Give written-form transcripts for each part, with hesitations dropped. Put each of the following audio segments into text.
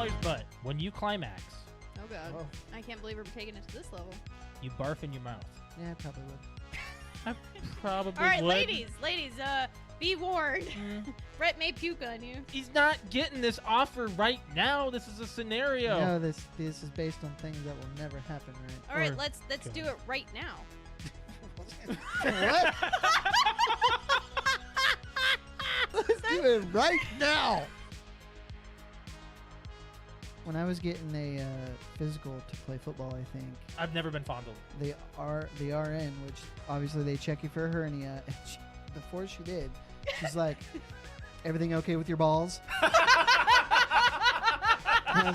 Charlie's butt. When you climax, Oh god. Oh. I can't believe we're taking it to this level. you barf in your mouth. Yeah, I probably would. I probably All right, would. ladies, be warned. Brett may puke on you. He's not getting this offer right now. This is a scenario. No, this is based on things that will never happen, right? All right, Or- let's do it right now. What? Let's do it right now. When I was getting a physical to play football, I think I've never been fondled. the RN, which obviously they check you for a hernia. And before she did, she's like, "Everything okay with your balls?" And I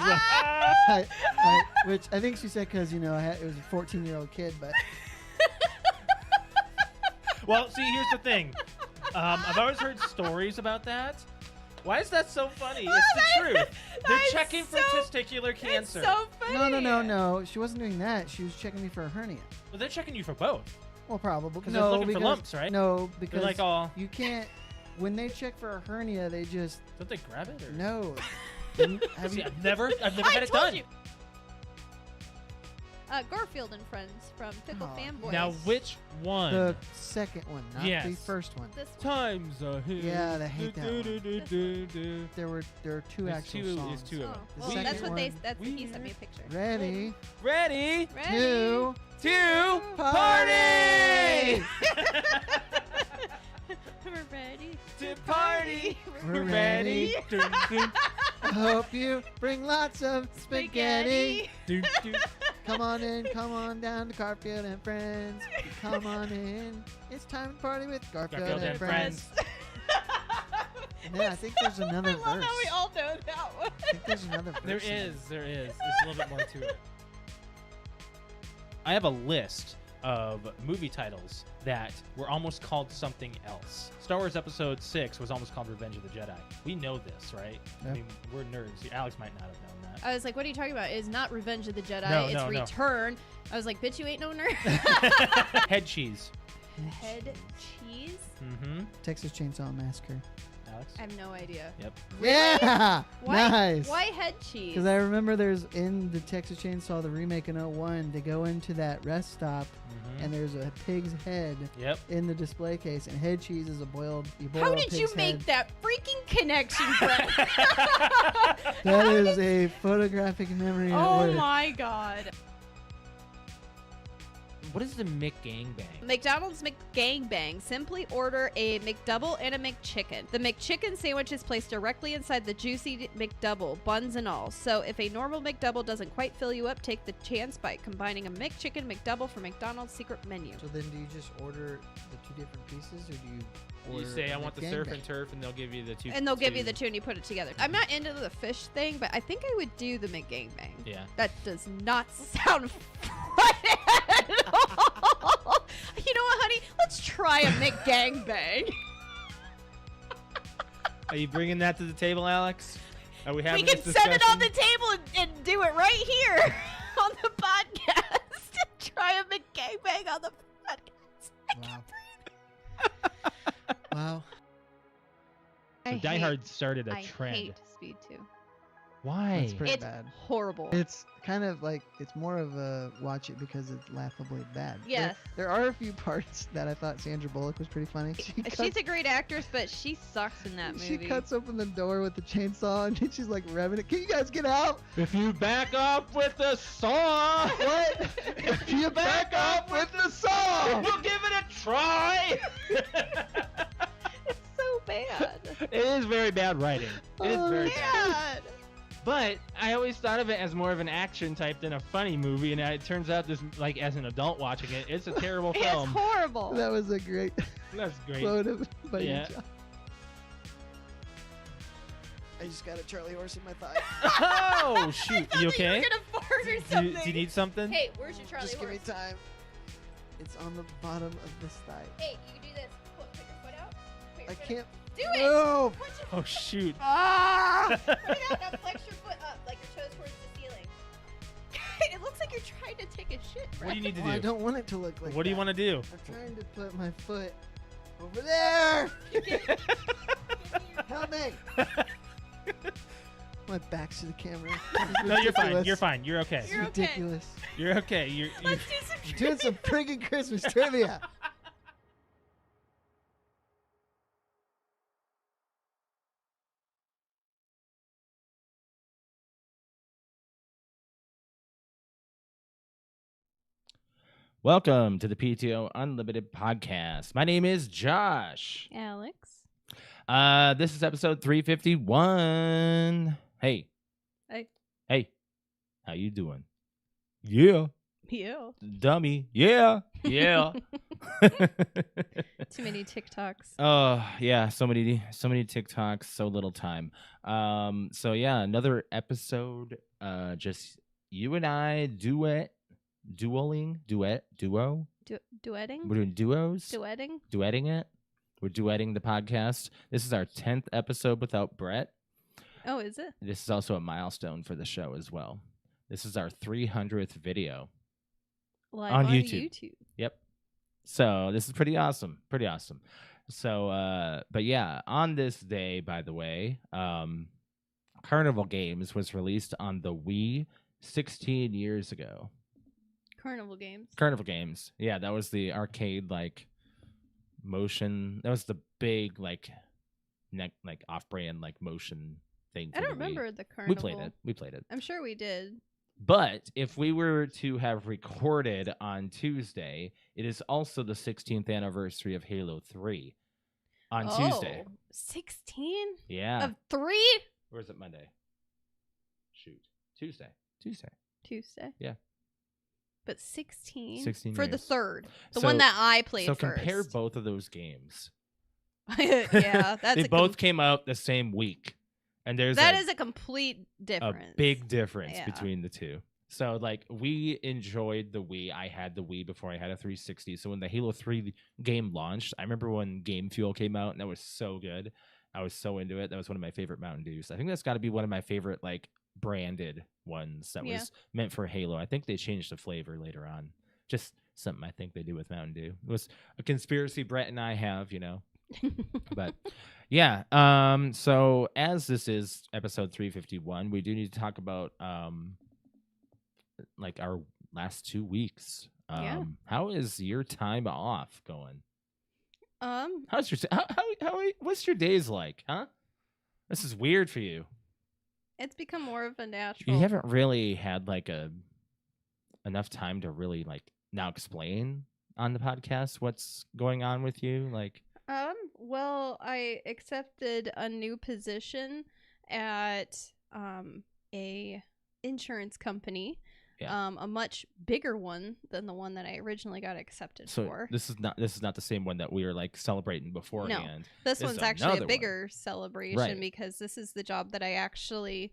was like, which I think she said because it was a 14-year-old kid, but Well, see, here's the thing. I've always heard stories about that. Why is that so funny? It's the truth. They're checking for testicular cancer. It's so funny. no. She wasn't doing that. She was checking me for a hernia. Well, they're checking you for both. Well, probably. 'Cause they're looking for lumps, right? No, because They're like all. you can't. When they check for a hernia, they just Don't they grab it? Or? no. Have See, you? I've never I had it told done. you. Garfield and Friends from Pickle Aw. Fanboys. Now, which one? The second one, not the Yes. first one. This one. Times a hit. Yeah, I hate that one. one. There are two There's actual two- songs. there's two of Oh, them. The well, second that's what one, he sent me a picture. Ready? Ready? Ready? Two. Two. Party! We're ready To party. We're ready. Dun, dun, I hope you bring lots of spaghetti. dun, dun. Come on in, come on down to Garfield and Friends. Come on in. It's time to party with Garfield, Garfield and and Friends. And then I think there's another I verse. love how we all know that one. I think there's another verse. There in it. is. There's a little bit more to it. I have a list of movie titles that were almost called something else. Star Wars Episode 6 was almost called Revenge of the Jedi. We know this, right? Yeah. I mean, we're nerds. Alex might not have known that. I was like, what are you talking about? It's not Revenge of the Jedi. No, it's no, no. Return. I was like, bitch, you ain't no nerd. Head cheese. Head cheese? Mm-hmm. Texas Chainsaw Massacre. Alex? I have no idea. Yep. Yeah! Why, Nice! Why head cheese? Because I remember there's in the Texas Chainsaw, the remake in '01, they go into that rest stop Mm-hmm. and there's a pig's head Yep. in the display case, and head cheese is you boil How a did you pig's make head. that freaking connection, Brett? That is a photographic memory. at Oh work. my god. What is the McGangbang? McDonald's McGangbang. Simply order a McDouble and a McChicken. The McChicken sandwich is placed directly inside the juicy McDouble, buns and all. So if a normal McDouble doesn't quite fill you up, take the chance by combining a McChicken McDouble from McDonald's secret menu. So then do you just order the two different pieces, or do you You order say, a I want the surf McGangbang? and turf, and they'll give you the two. And they'll give you the two and you put it together. I'm not into the fish thing, but I think I would do the McGangbang. Yeah. That does not sound right at all. You know what, honey? Let's try a McGangbang. Are you bringing that to the table, Alex? Are we having We can this set it on the discussion? table and do it right here on the podcast. Try a McGangbang on the podcast. Wow. Wow. So Die Hard started a I trend. hate Speed 2. Why? That's pretty It's bad. horrible. It's kind of like, it's more of a watch it because it's laughably bad. Yes. There are a few parts that I thought Sandra Bullock was pretty funny. She's a great actress, but she sucks in that movie. She cuts open the door with the chainsaw and then she's like revving it. Can you guys get out? If you back up with the saw, What? if you back up with the saw, we'll give it a try. It's so bad. It is very bad writing. It is Oh, very bad. Bad. But I always thought of it as more of an action type than a funny movie, and it turns out this, like, as an adult watching it, it's a terrible It's film. horrible. That was a great That's great. quote by Yeah. you, John. I just got a Charlie horse in my thigh. Oh shoot! You okay? You were gonna fart or Do something. you need something? Hey, where's your Charlie Just give horse? me time. It's on the bottom of this thigh. Hey, you can do this. Put your foot out. Put your I foot can't out. Do it. move. Put your Oh shoot! Ah! Put it out. Now flex your foot up, like your toes towards the ceiling. It looks like you're trying to take a shit. What do you need to Well, I do? don't want it to look like What do you that. want to do? I'm trying to put my foot over there. Help me. My back's to the camera. No, you're fine. You're fine. You're okay. It's You're okay. ridiculous. You're okay. Let's do some You're doing some friggin' Christmas trivia. Welcome to the PTO Unlimited podcast. My name is Josh. Alex. This is episode 351. Hey. Hey. How you doing? Yeah. Yeah. Dummy. Yeah. Yeah. Too many TikToks. Oh, yeah, so many TikToks, so little time. So yeah, another episode, just you and I duo. Duetting? We're doing duos. Duetting? Duetting it. We're duetting the podcast. This is our 10th episode without Brett. Oh, is it? This is also a milestone for the show as well. This is our 300th video. Live On on YouTube. Yep. So this is pretty awesome. Pretty awesome. So, but yeah, on this day, by the way, Carnival Games was released on the Wii 16 years ago. Carnival Games. Carnival Games. Yeah, that was the arcade, like, motion. That was the big, like off-brand, like, motion thing. I don't remember the Carnival. We played it. I'm sure we did. But if we were to have recorded on Tuesday, it is also the 16th anniversary of Halo 3 on Tuesday. 16? Yeah. Of 3? Or is it Monday? Shoot. Tuesday. Yeah. But 16? 16 for years. the third. The So- one that I played So first. compare both of those games. Yeah, that's they both came out the same week. And there's that is a complete difference. a big difference Yeah. between the two. So, like, we enjoyed the Wii. I had the Wii before I had a 360. So when the Halo 3 game launched, I remember when Game Fuel came out, and that was so good. I was so into it. That was one of my favorite Mountain Dews. I think that's got to be one of my favorite, like, branded ones that was meant for Halo. I think they changed the flavor later on. Just something I think they do with Mountain Dew. It was a conspiracy Brett and I have, But yeah, so as this is episode 351, we do need to talk about like our last 2 weeks. How is your time off going? How's your what's your days like, huh? This is weird for you. It's become more of a natural. You haven't really had like enough time to really like now explain on the podcast what's going on with you, like. Well, I accepted a new position at a insurance company. Yeah. A much bigger one than the one that I originally got accepted for. This is not the same one that we were like celebrating beforehand. This one's actually a bigger one. celebration Right. because this is the job that I actually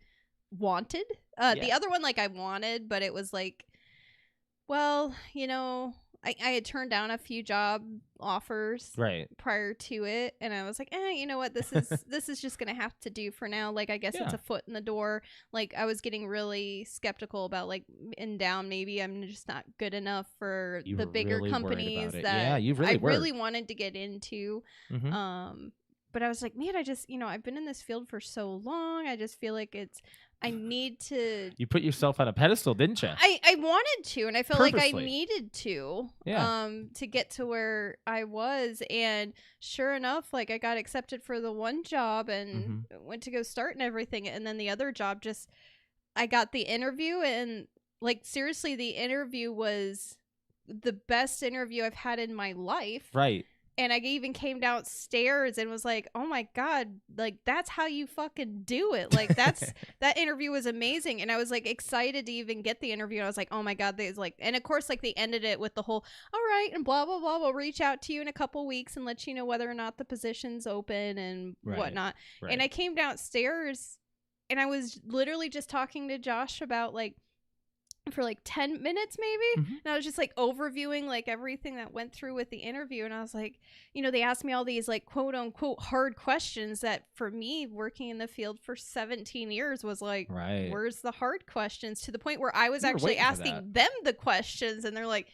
wanted. The other one, like, I wanted, but it was like, well, I had turned down a few job offers prior to it, and I was like, you know what, this is just gonna have to do for now. Like, I guess it's a foot in the door. Like, I was getting really skeptical about, like, maybe I'm just not good enough for the bigger really companies that I really wanted to get into. Mm-hmm. But I was like, man, I just, I've been in this field for so long. I just feel like I need to. You put yourself on a pedestal, didn't you? I wanted to, and I felt like I Purposely. needed to. Yeah. To get to where I was, and sure enough, like, I got accepted for the one job and went to go start and everything, and then the other job I got the interview, and, like, seriously, the interview was the best interview I've had in my life. Right. And I even came downstairs and was like, oh my God, like, that's how you fucking do it. Like, that interview was amazing. And I was, like, excited to even get the interview. And I was like, oh my God, and of course, like, they ended it with the whole, all right, and blah, blah, blah. We'll reach out to you in a couple weeks and let you know whether or not the position's open and whatnot. Right. And I came downstairs and I was literally just talking to Josh about, like, for like 10 minutes maybe, and I was just like overviewing like everything that went through with the interview, and I was like, they asked me all these like quote unquote hard questions that for me, working in the field for 17 years, was like, where's the hard questions, to the point where I was actually asking them the questions, and they're like,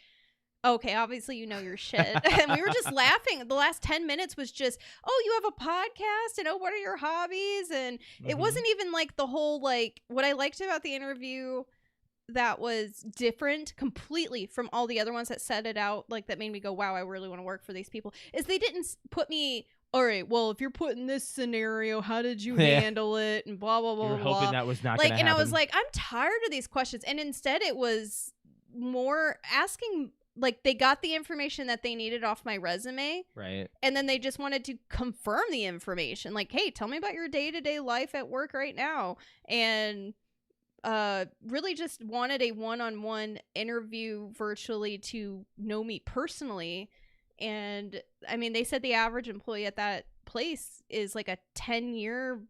okay, obviously you know your shit. And we were just laughing. The last 10 minutes was just, oh, you have a podcast, and oh, what are your hobbies? And it wasn't even like the whole, like, what I liked about the interview that was different completely from all the other ones that set it out, like, that made me go, wow, I really want to work for these people, is they didn't put me, all right, well, if you're put in this scenario, how did you handle it? And blah, blah, blah, you were blah. hoping that was not like, going to and happen. I was like, I'm tired of these questions. And instead it was more asking, like, they got the information that they needed off my resume. Right. And then they just wanted to confirm the information. Like, hey, tell me about your day-to-day life at work right now. And really just wanted a one-on-one interview virtually to know me personally. And I mean, they said the average employee at that place is like a 10-year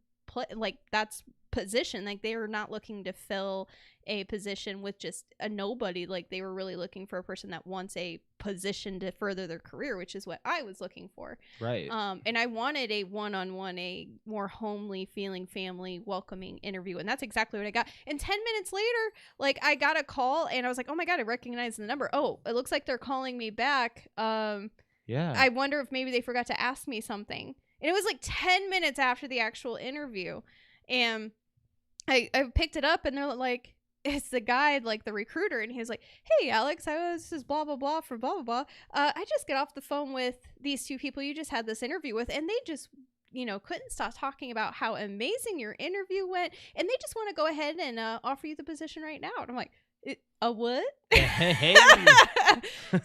like that's position. Like, they were not looking to fill a position with just a nobody. Like, they were really looking for a person that wants a position to further their career, which is what I was looking for. Right. And I wanted a one-on-one, a more homely feeling, family welcoming interview, and that's exactly what I got. And 10 minutes later, like, I got a call, and I was like, oh my god, I recognize the number. Oh, it looks like they're calling me back. Yeah. I wonder if maybe they forgot to ask me something. And it was like 10 minutes after the actual interview, and I picked it up, and they're like, it's the guy, like the recruiter, and he was like, hey, Alex, this is blah, blah, blah from blah, blah, blah. I just get off the phone with these two people you just had this interview with, and they just, couldn't stop talking about how amazing your interview went, and they just want to go ahead and offer you the position right now. And I'm like, a what? Hey.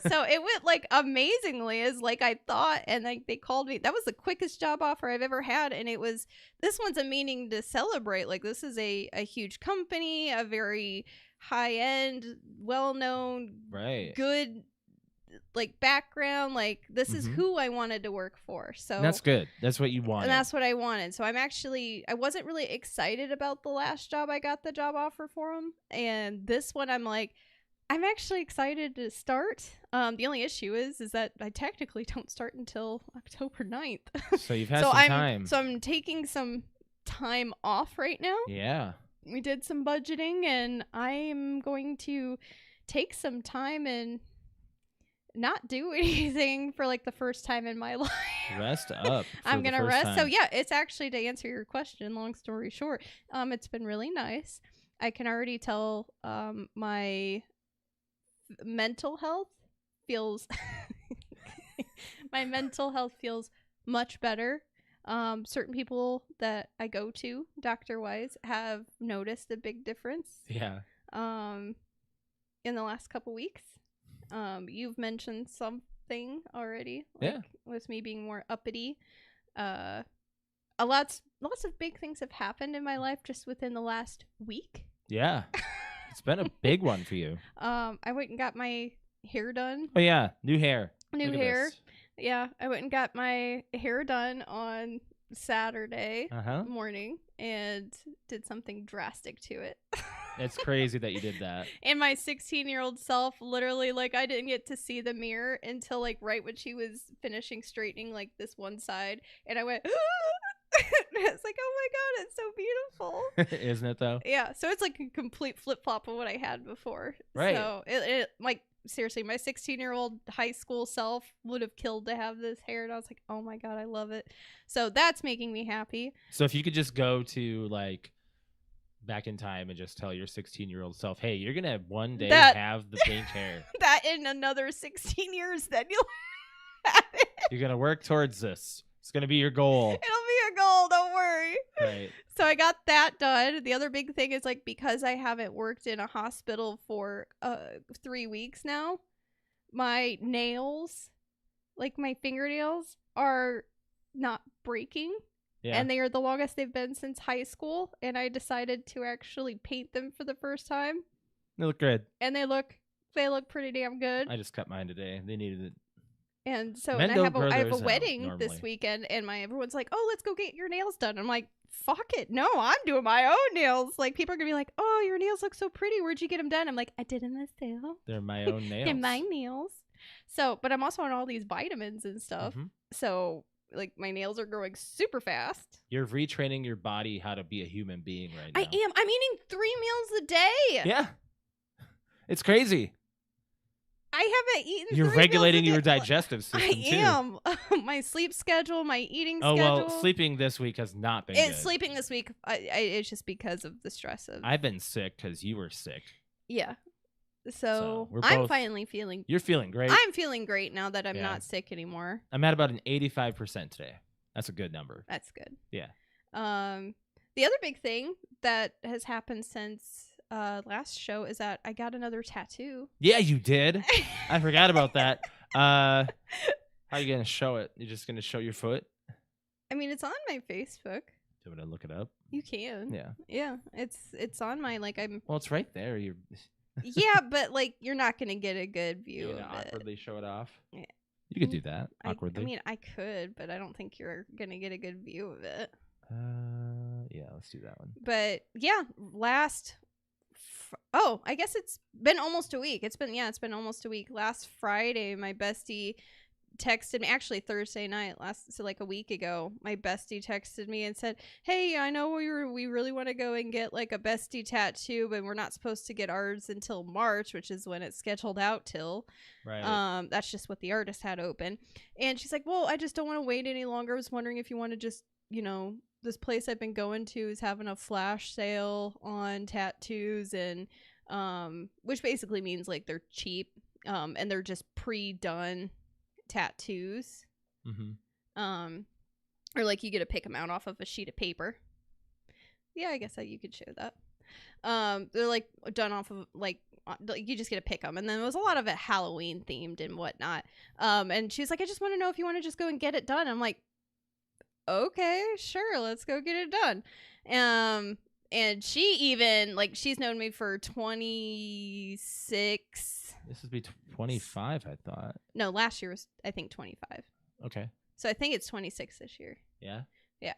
So it went like amazingly as like I thought, and like they called me. That was the quickest job offer I've ever had, and this one's a meaning to celebrate. Like, this is a huge company, a very high end, well known, Right. good like background. Like, this is who I wanted to work for. So And that's good. That's what you wanted. And that's what I wanted. So I wasn't really excited about the last job I got the job offer for them. And this one, I'm actually excited to start. The only issue is that I technically don't start until October 9th. So you've had some time. So I'm taking some time off right now. Yeah. We did some budgeting, and I'm going to take some time and not do anything for like the first time in my life. Rest up. I'm gonna rest. So yeah, it's actually, to answer your question, long story short, it's been really nice. I can already tell my mental health feels my mental health feels much better. Certain people that I go to doctor wise have noticed a big difference. Yeah. In the last couple weeks. You've mentioned something already, like, with me being more uppity. Lots of big things have happened in my life just within the last week. Yeah. It's been a big one for you. I went and got my hair done. Oh yeah, new hair. New Look at hair. this. Yeah, I went and got my hair done on Saturday Uh-huh. morning and did something drastic to it. It's crazy that you did that. And my 16-year-old self, literally, like, I didn't get to see the mirror until like right when she was finishing straightening like this one side, and I went it's like, oh my god, it's so beautiful. Isn't it though? Yeah, so it's like a complete flip-flop of what I had before. Right. So it like, seriously, my 16-year-old high school self would have killed to have this hair, and I was like, oh my god, I love it. So that's making me happy. So if you could just go to like back in time and just tell your 16-year-old self, hey, you're gonna one day have the pink hair. That in another 16 years, then you'll have it. You're gonna work towards this. It's gonna be your goal. It'll be a goal, don't worry. Right. So I got that done. The other big thing is, like, because I haven't worked in a hospital for 3 weeks now, my nails, like my fingernails, are not breaking. Yeah. And they are the longest they've been since high school. And I decided to actually paint them for the first time. They look good. And they look pretty damn good. I just cut mine today. They needed it. And so Men I don't have grow a theirs out wedding normally. this weekend, and everyone's like, oh, let's go get your nails done. I'm like, fuck it. No, I'm doing my own nails. Like, people are going to be like, oh, your nails look so pretty. Where'd you get them done? I'm like, I did them myself. They're my own nails. They're my nails. So, but I'm also on all these vitamins and stuff. Mm-hmm. So, like, my nails are growing super fast. You're retraining your body how to be a human being right now. I am. I'm eating 3 meals a day. Yeah. It's crazy. I haven't eaten. You're 3 meals regulating a your day. digestive system I too. am. My sleep schedule, my eating Oh schedule. well, sleeping this week has not been It's good. sleeping this week. It's just because of the stress of. I've been sick because you were sick. Yeah. So So we're I'm both- finally feeling. You're feeling great. I'm feeling great now that I'm Yeah. not sick anymore. I'm at about an 85% today. That's a good number. That's good. Yeah. The other big thing that has happened since last show is that I got another tattoo. Yeah, you did. I forgot about that. How are you gonna show it? You're just gonna show your foot? I mean, it's on my Facebook. Do you want to look it up? You can. Yeah. Yeah, it's on my I'm. Well, it's right there. You're Yeah, but you're not gonna get a good view gonna of it. awkwardly show it off. Yeah. You could do that I awkwardly. mean, I could, but I don't think you're gonna get a good view of it. Yeah, let's do that one. But yeah, I guess it's been almost a week. It's been almost a week. Last Friday, my bestie texted me, actually Thursday night, a week ago, my bestie texted me and said, "Hey, I know we really want to go and get a bestie tattoo, but we're not supposed to get ours until March, which is when it's scheduled out till." Right. That's just what the artist had open. And she's like, "Well, I just don't want to wait any longer. I was wondering if you want to just, this place I've been going to is having a flash sale on tattoos, and which basically means they're cheap, and they're just pre-done tattoos, Mm-hmm. or you get to pick them out off of a sheet of paper." Yeah, I guess that you could show that. They're done off of you just get to pick them, and then there was a lot of it Halloween themed and whatnot. And she's like, "I just want to know if you want to just go and get it done." I'm like, "Okay, sure, let's go get it done." And she even she's known me for 26. This would be 25, I thought. No, last year was I think 25. Okay. So I think it's 26 this year. Yeah. Yeah.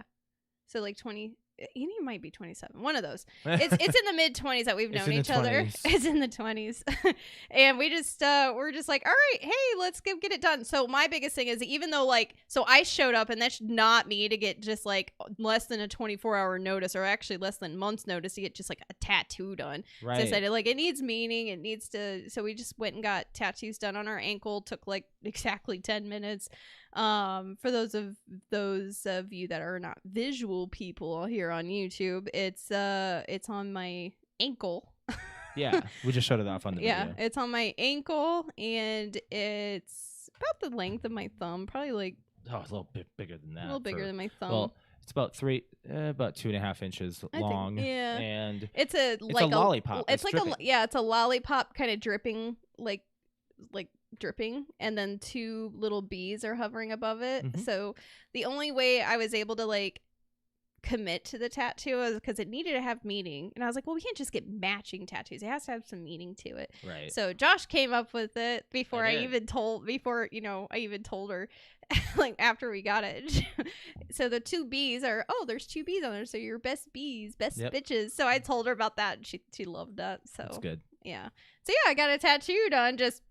So 20. You might be 27. One of those. It's in the mid 20s that we've It's known in the each other. 20s. It's in the 20s, and we're just all right, hey, let's go get it done. So my biggest thing is, even though so I showed up, and that's not me to get just less than a 24-hour notice, or actually less than months notice to get just a tattoo done. Right. So I said it needs meaning. It needs to. So we just went and got tattoos done on our ankle. Took exactly 10 minutes. For those of you that are not visual people here on YouTube, it's on my ankle. Yeah, we just showed it off on the Yeah, video. it's on my ankle, and it's about the length of my thumb, probably Oh, it's a little bit bigger than that. a little bigger than my thumb. Well, it's about 2.5 inches I think, long. yeah. And It's a a lollipop. It's It's like dripping. it's a lollipop kind of dripping, dripping, and then 2 little bees are hovering above it. Mhm. So the only way I was able to commit to the tattoo was because it needed to have meaning, and I was like, well, we can't just get matching tattoos. It has to have some meaning to it. right. So Josh came up with it before I I did. even told her after we got it. So the 2 bees are, there's 2 bees on there, so your best bees, best Yep. bitches. So I told her about that, and she loved that. So That's good. yeah. So yeah, I got a tattoo done just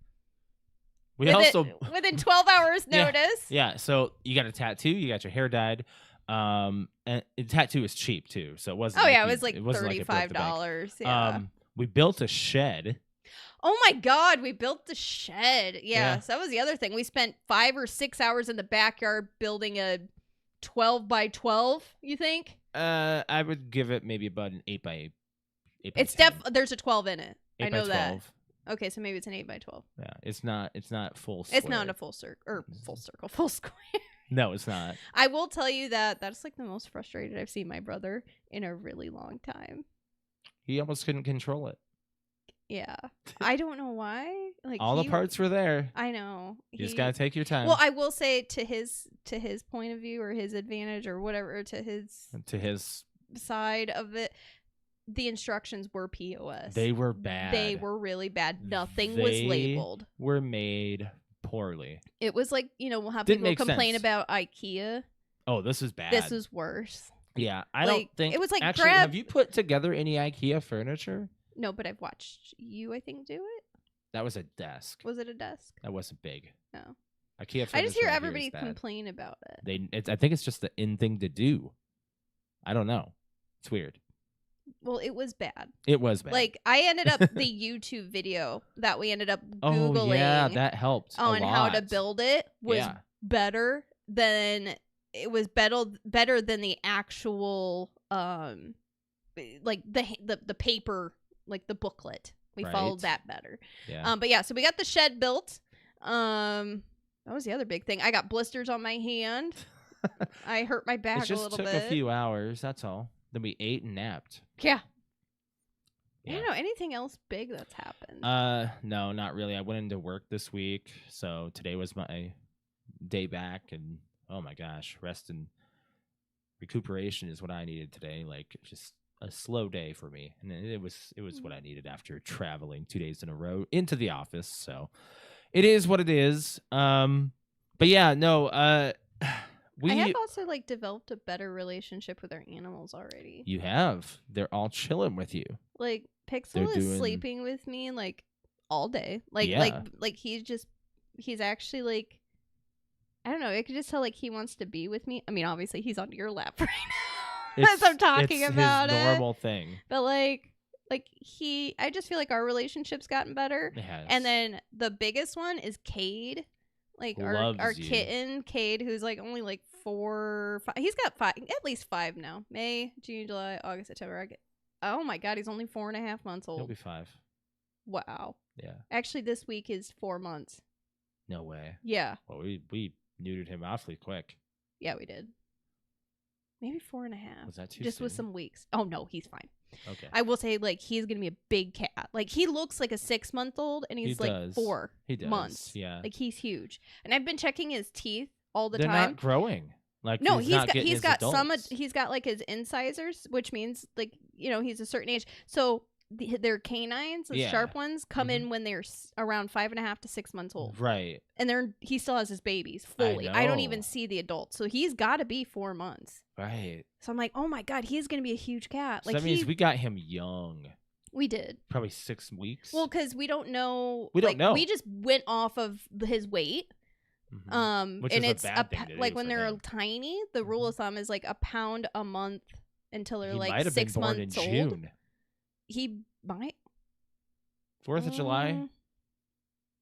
We also within 12 hours Yeah. notice. Yeah, so you got a tattoo, you got your hair dyed, and the tattoo is cheap too, so it wasn't. Oh yeah, you- it was wasn't it broke the bank. $35. Yeah. We built a shed. Oh my God, we built the shed. Yeah, Yeah. so that was the other thing. We spent 5 or 6 hours in the backyard building a 12 by 12. You think? I would give it maybe about an 8 by 8 by It's 10. there's a 12 in it. 8 I by know that. 12. Okay, so maybe it's an 8 by 12. Yeah, it's not full. It's not square. a full circle or full square. No, it's not. I will tell you that's the most frustrated I've seen my brother in a really long time. He almost couldn't control it. Yeah, I don't know why. All the parts were there. I know. You just gotta take your time. Well, I will say to his point of view, or his advantage, or whatever, to his side of it, the instructions were POS. They were bad. They were really bad. Nothing was labeled. Were made poorly. It was we'll have Didn't people make complain sense. about IKEA. Oh, this is bad. This was worse. Yeah, I don't think it was actually. Have you put together any IKEA furniture? No, but I've watched you, I think, do it. That was a desk. Was it a desk? That wasn't big. No. IKEA furniture. I just hear here is everybody bad. complain about it. I think it's just the in thing to do. I don't know. It's weird. Well, it was bad. It was bad. Like, I ended up the YouTube video that we ended up Googling. Oh, yeah, that helped on a lot. how to build it was better than it was better than the actual like the paper, like the booklet. We followed that better. Yeah. But yeah, so we got the shed built. That was the other big thing. I got blisters on my hand. I hurt my back a little bit. It just took a few hours, that's all. Then we ate and napped. Yeah. I don't know. Anything else big that's happened? No, not really. I went into work this week, so today was my day back, and oh my gosh, rest and recuperation is what I needed today. Like, just a slow day for me, and it was what I needed after traveling 2 days in a row into the office. So it is what it is. But yeah, no. I have also like developed a better relationship with our animals already. You have. They're all chilling with you. Like, Pixel is sleeping with me like all day. Like he's actually like, I don't know. I could just tell like he wants to be with me. I mean, obviously he's on your lap right now as I'm talking about his normal thing. But like I just feel like our relationship's gotten better. It has. And then the biggest one is Cade. Like our kitten, Cade, who's like only like 4, 5. He's got 5, at least 5 now. May, June, July, August, September. Oh my God, he's only 4.5 months old. He'll be 5. Wow. Yeah. Actually, this week is 4 months. No way. Yeah. Well, we neutered him awfully quick. Yeah, we did. Maybe 4.5. Was that too Just soon? with some weeks. Oh no, he's fine. Okay. I will say, like, he's gonna be a big cat. Like, he looks like a 6-month-old, and he's like 4 months. Yeah. Like, he's huge. And I've been checking his teeth all the They're time. Not growing. Like, no, he's got he's got like his incisors, which means like, you know, he's a certain age. So their canines, the sharp ones, come in when they're around 5.5 to 6 months old. Right. And he still has his babies fully. I don't even see the adults. So he's got to be 4 months. Right. So I'm like, oh my God, he's gonna be a huge cat. So like, that means we got him young. We did. Probably 6 weeks. Well, because we don't know. We don't know. We just went off of his weight. Mm-hmm. Which and is it's a bad thing to like do when for they're him. Tiny, the rule of thumb is like a pound a month until they're he like might have 6 been born months in old. June. He might. 4th of July?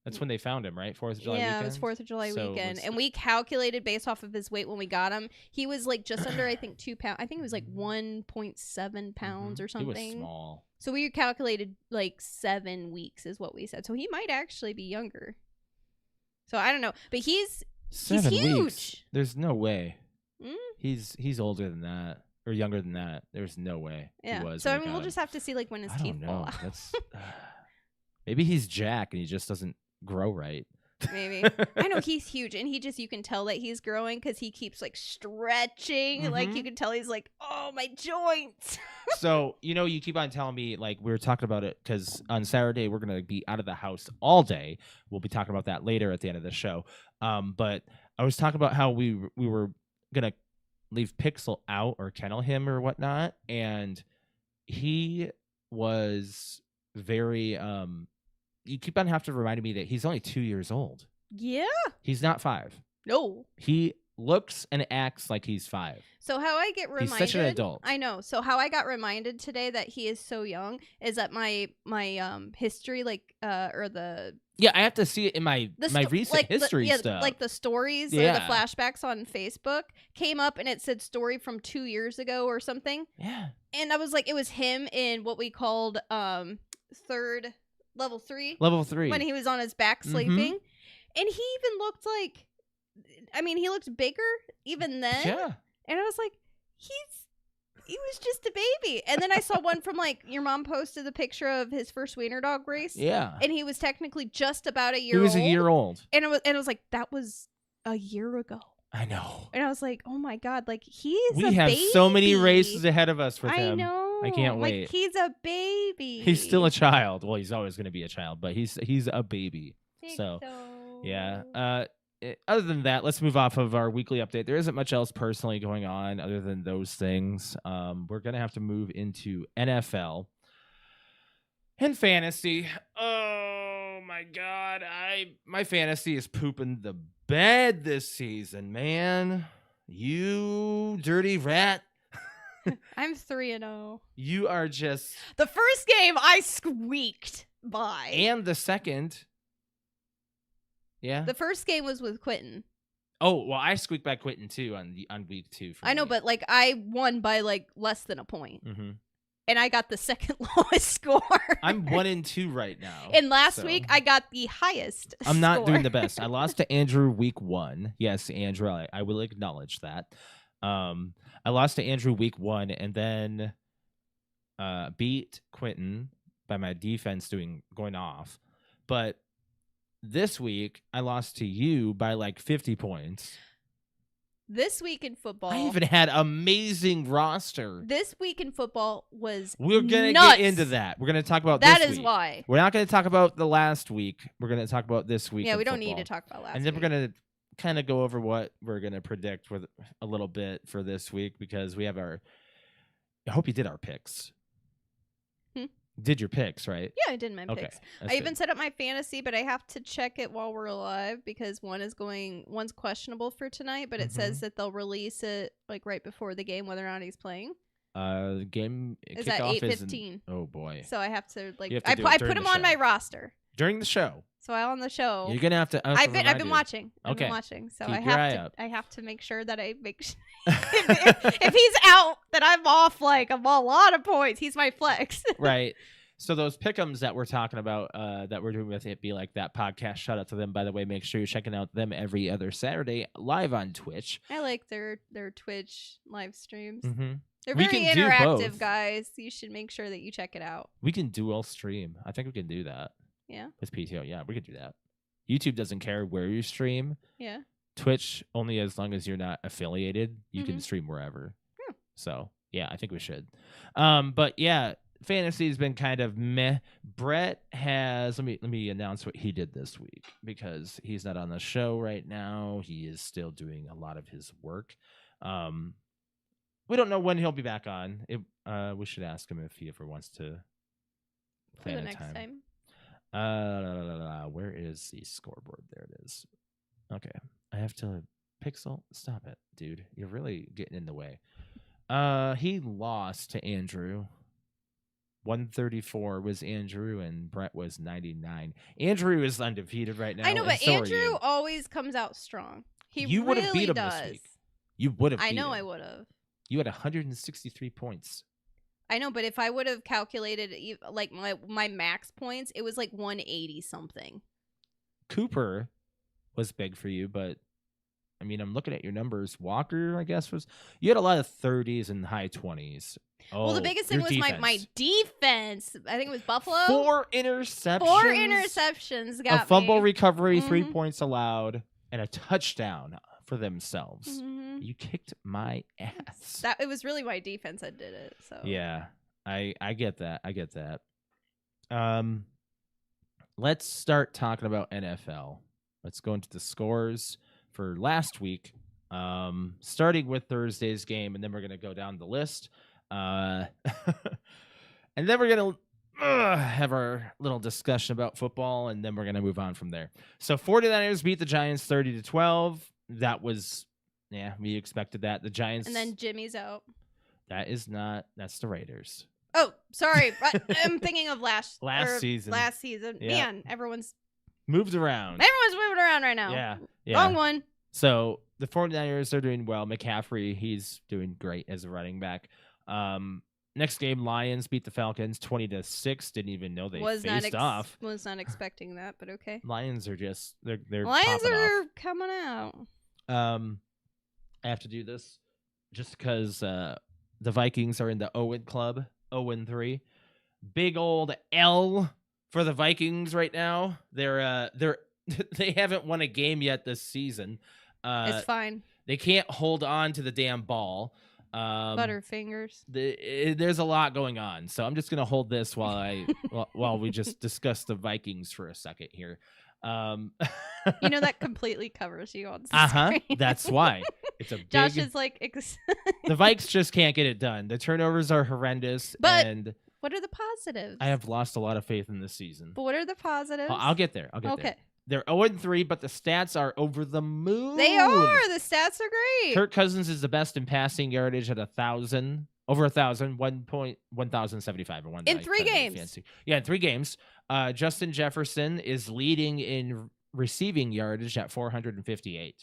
That's when they found him, right? 4th of July weekend? Yeah, it was 4th of July So weekend. And we calculated based off of his weight when we got him. He was like just under, I think, 2 pounds. I think it was like 1.7 pounds or something. He was small. So we calculated like 7 weeks is what we said. So he might actually be younger. So I don't know. But he's 7 huge. weeks? There's no way. Mm? He's older than that. Or younger than that. There's no way Yeah. he was. So I mean, we'll just have to see like when his teeth fall out. That's maybe he's Jack and he just doesn't grow right. Maybe. I know he's huge, and you can tell that he's growing because he keeps like stretching. Like you can tell he's like, oh, my joints. So, you know, you keep on telling me, like, we were talking about it because on Saturday we're going to be out of the house all day. We'll be talking about that later at the end of the show. But I was talking about how we were going to leave Pixel out or kennel him or whatnot. And he was very, you keep on having to remind me that he's only 2 years old. Yeah. He's not 5. No. He looks and acts like he's 5. So how I get reminded, he's such an adult. I know. So how I got reminded today that he is so young is that my history, like or the I have to see it in my recent like history stuff. Like the stories or the flashbacks on Facebook came up and it said story from 2 years ago or something. Yeah. And I was like, it was him in what we called level 3 when he was on his back sleeping. And he even looked like, I mean, he looked bigger even then. Yeah. And I was like, he was just a baby. And then I saw one from like your mom posted the picture of his first wiener dog race. Yeah. And he was technically just about a year old. He was a year old. And it was like, that was a year ago. I know. And I was like, oh my God, like we have so many races ahead of us with him. I know. I can't wait. Like, he's a baby. He's still a child. Well, he's always going to be a child, but he's a baby. So yeah. Other than that, let's move off of our weekly update. There isn't much else personally going on other than those things. We're going to have to move into NFL and fantasy. Oh my God. My fantasy is pooping the bed this season, man. You dirty rat. I'm 3-0. You are just. The first game I squeaked by. And the second. Yeah. The first game was with Quentin. Oh, well, I squeaked by Quentin too on week 2. I know, but like I won by like less than a point. Mm-hmm. And I got the second lowest score. I'm 1-2 right now. And last week I got the highest. I'm not score. doing the best. I lost to Andrew week 1. Yes, Andrew, I will acknowledge that. I lost to Andrew week 1 and then beat Quentin by my defense going off. But this week I lost to you by like 50 points. This week in football. I even had amazing roster. This week in football was We're going to nuts. get into that. We're going to talk about that this is week. why. We're not going to talk about the last week. We're going to talk about this week. Yeah, in we don't football. need to talk about last And then week. we're going to kind of go over what we're going to predict with a little bit for this week because we have I hope you did our picks. Did your picks, right? Yeah, I did my Okay. picks. That's I even good. set up my fantasy, but I have to check it while we're live because one's questionable for tonight, but it says that they'll release it like right before the game, whether or not he's playing. Game Is at kickoff 8:15. Oh boy. So I have to like You have to I do it during put him the on show. my roster. During the show. So I on the show. You're going to have to I've been watching. I've Okay. been watching. So Keep I your eye have up. to I have to make sure that I make sure if he's out that I'm off like a lot of points. He's my flex. Right. So those pick'ems that we're talking about, that we're doing with It Be Like That podcast, shout out to them, by the way. Make sure you're checking out them every other Saturday live on Twitch. I like their Twitch live streams. Mm-hmm. They're We very can do interactive, both. guys. You should make sure that you check it out. We can dual stream. I think we can do that. Yeah. With PTO. Yeah, we can do that. YouTube doesn't care where you stream. Yeah. Twitch, only as long as you're not affiliated, you can Mhm. stream wherever. Yeah. So, yeah, I think we should. But yeah, fantasy's been kind of meh. Brett has let me announce what he did this week because he's not on the show right now. He is still doing a lot of his work. We don't know when he'll be back on. We should ask him if he ever wants to For plan the a next time. time. Where is the scoreboard? There it is. Okay. I have to Pixel. Stop it, dude. You're really getting in the way. He lost to Andrew. 134 was Andrew and Brett was 99. Andrew is undefeated right now. I know, and but so are Andrew you. always comes out strong. You would have really beat him does. this week. You would have. I know him. I would have. You had 163 points. I know, but if I would have calculated like my max points, it was like 180 something. Cooper was big for you, but I mean, I'm looking at your numbers. Walker, I guess, you had a lot of 30s and high 20s. Oh, Well, the biggest thing your was my defense. I think it was Buffalo. 4 interceptions. 4 interceptions got a fumble me. recovery, 3 Mhm. points allowed, and a touchdown for themselves. Mhm. You kicked my ass. It was really my defense that did it. So Yeah, I get that. I get that. Let's start talking about NFL. Let's go into the scores for last week. Starting with Thursday's game, and then we're gonna go down the list. And then we're gonna have our little discussion about football, and then we're gonna move on from there. So 49ers beat the Giants 30-12. That was, we expected that. The Giants, And then Jimmy's out. that's the Raiders. Oh, sorry. I'm thinking of last season. Last season. Yeah. Man, everyone's Moved around. moving around right now. Yeah. Wrong one. So the 49ers are doing well. McCaffrey, he's doing great as a running back. Next game, Lions beat the Falcons 20-6. Didn't even know they faced off. Was not expecting that, but okay. Lions are just they're Lions popping are off. coming out. I have to do this just because the Vikings are in the Owen Club, 0-3. Big old L for the Vikings right now. They're they haven't won a game yet this season. It's fine. They can't hold on to the damn ball. Butterfingers. There's a lot going on, so I'm just gonna hold this while we just discuss the Vikings for a second here. You know that completely covers you on Uh-huh. screen. That's why. It's a big Josh is like the Vikes just can't get it done. The turnovers are horrendous, But- and What are the positives? I have lost a lot of faith in this season. But what are the positives? I'll get there. I'll get Okay. there. They're 0-3, but the stats are over the moon. They are. The stats are great. Kirk Cousins is the best in passing yardage at 1,000. Over 1,000, 1,075 or 1. In 3 games. Fancy. Yeah, in 3 games. Justin Jefferson is leading in receiving yardage at 458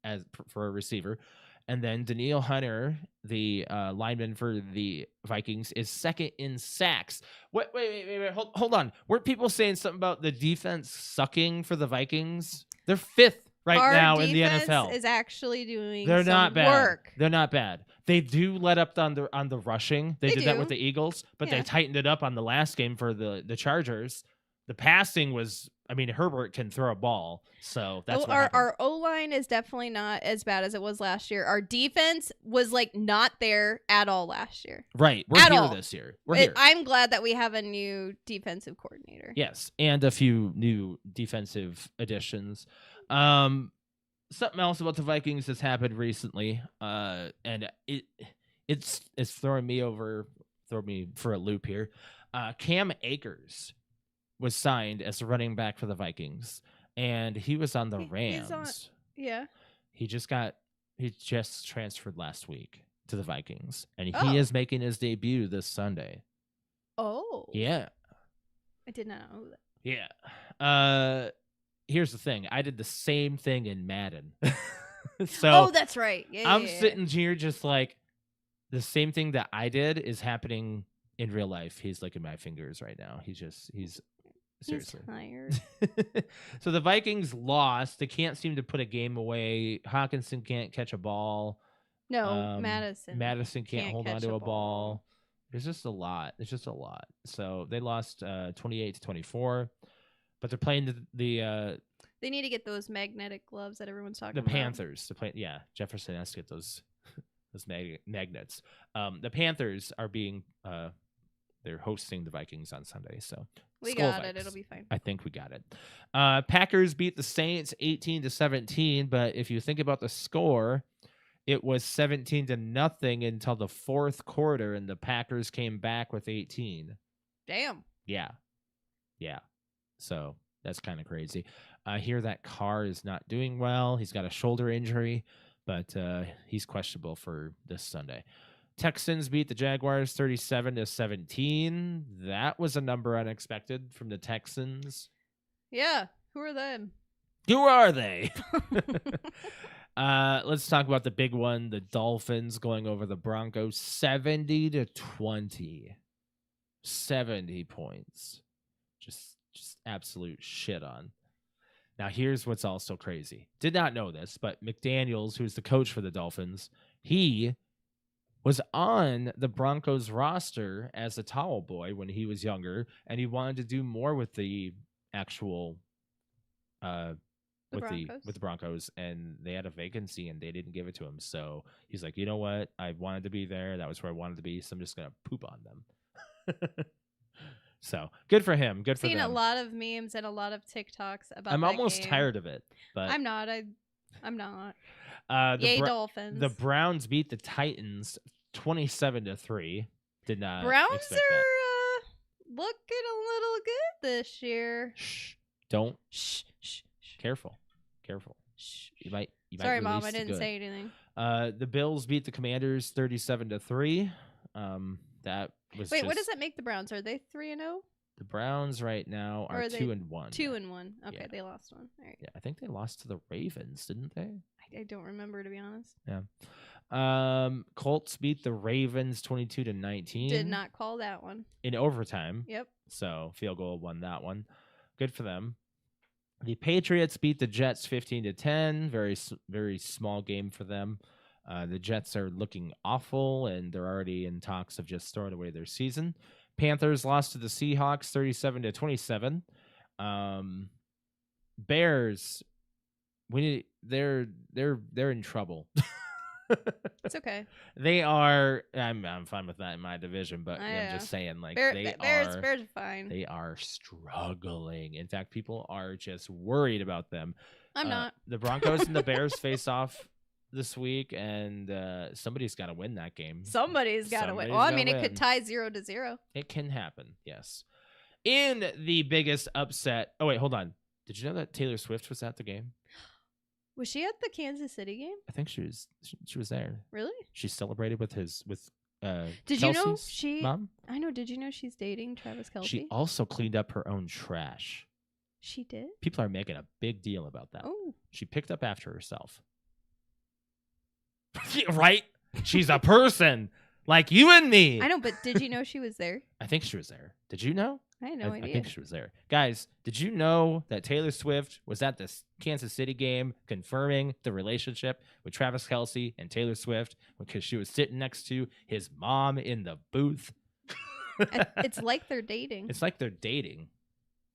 as for a receiver. And then Daniil Hunter, the lineman for the Vikings, is second in sacks. Wait, hold on. Weren't people saying something about the defense sucking for the Vikings? They're 5th now in the NFL. Is actually doing They're some not bad. work. They're not bad. They do let up on the rushing. They did that do. with the Eagles, but Yeah. they tightened it up on the last game for the Chargers. The passing was, I mean, Herbert can throw a ball, so that's what happened. Our O-line is definitely not as bad as it was last year. Our defense was like not there at all last year. Right. We're here this year. We're here. I'm glad that we have a new defensive coordinator. Yes, and a few new defensive additions. Something else about the Vikings has happened recently, and it's throwing me for a loop here. Cam Akers was signed as a running back for the Vikings, and he was on the Rams. He just transferred last week to the Vikings, and he is making his debut this Sunday. Oh. Yeah. I did not know that. Yeah. Here's the thing. I did the same thing in Madden. So that's right. I'm sitting here just like the same thing that I did is happening in real life. He's licking my fingers right now. He's seriously tired. So the Vikings lost. They can't seem to put a game away. Hawkinson can't catch a ball. No, Madison can't hold on to a ball. There's just a lot. So they lost 28-24. But they're playing the they need to get those magnetic gloves that everyone's talking about. The Panthers to play. Yeah, Jefferson has to get those magnets. The Panthers are being they're hosting the Vikings on Sunday, so we got it. It'll be fine. I think we got it. Packers beat the Saints 18-17, but if you think about the score, it was 17-0 until the fourth quarter, and the Packers came back with 18. Damn. Yeah. So that's kind of crazy. I hear that Carr is not doing well. He's got a shoulder injury, but he's questionable for this Sunday. Texans beat the Jaguars 37-17. That was a number unexpected from the Texans. Yeah. Who are them? Who are they? Let's talk about the big one. The Dolphins going over the Broncos 70-20. 70 points. Just absolute shit on. Now, here's what's also crazy. Did not know this, but McDaniels, who's the coach for the Dolphins, he was on the Broncos roster as a towel boy when he was younger, and he wanted to do more with the actual with the Broncos, and they had a vacancy and they didn't give it to him. So he's like, you know what? I wanted to be there. That was where I wanted to be. So I'm just gonna poop on them. So good for him. Good for them. Seen a lot of memes and a lot of TikToks about. I'm that almost game. tired of it, but I'm not. I'm not. Yay, Dolphins. The Browns beat the Titans 27-3. Did not. Browns expect are looking a little good this year. Shh. Don't. Shh. Careful. Shh. You might. Sorry, Mom. I didn't say anything. The Bills beat the Commanders 37-3. That was. Wait, what does that make the Browns? Are they 3-0? The Browns right now are 2-1. 2-1. Okay, yeah. They lost one. All right. Yeah, I think they lost to the Ravens, didn't they? I don't remember, to be honest. Yeah. Colts beat the Ravens 22-19. Did not call that one. In overtime. Yep. So field goal won that one. Good for them. The Patriots beat the Jets 15-10. Very small game for them. The Jets are looking awful, and they're already in talks of just throwing away their season. Panthers lost to the Seahawks 37-27. Bears, they're in trouble. It's okay. They are. I'm fine with that in my division, but I'm just saying, like Bears are fine. They are struggling. In fact, people are just worried about them. I'm not. The Broncos and the Bears face off this week, and somebody's got to win that game. Somebody's got to win. Well, I mean, it could tie 0-0. It can happen. Yes. In the biggest upset. Oh wait, hold on. Did you know that Taylor Swift was at the game? Was she at the Kansas City game? I think she was there. Really? She celebrated with Did you know Kelsey's mom? I know. Did you know she's dating Travis Kelce? She also cleaned up her own trash. She did? People are making a big deal about that. Oh. She picked up after herself. Right? She's a person like you and me. I know, but did you know she was there? I think she was there. Did you know? I had no idea. I think she was there. Guys, did you know that Taylor Swift was at this Kansas City game confirming the relationship with Travis Kelce and Taylor Swift because she was sitting next to his mom in the booth? It's like they're dating. It's like they're dating.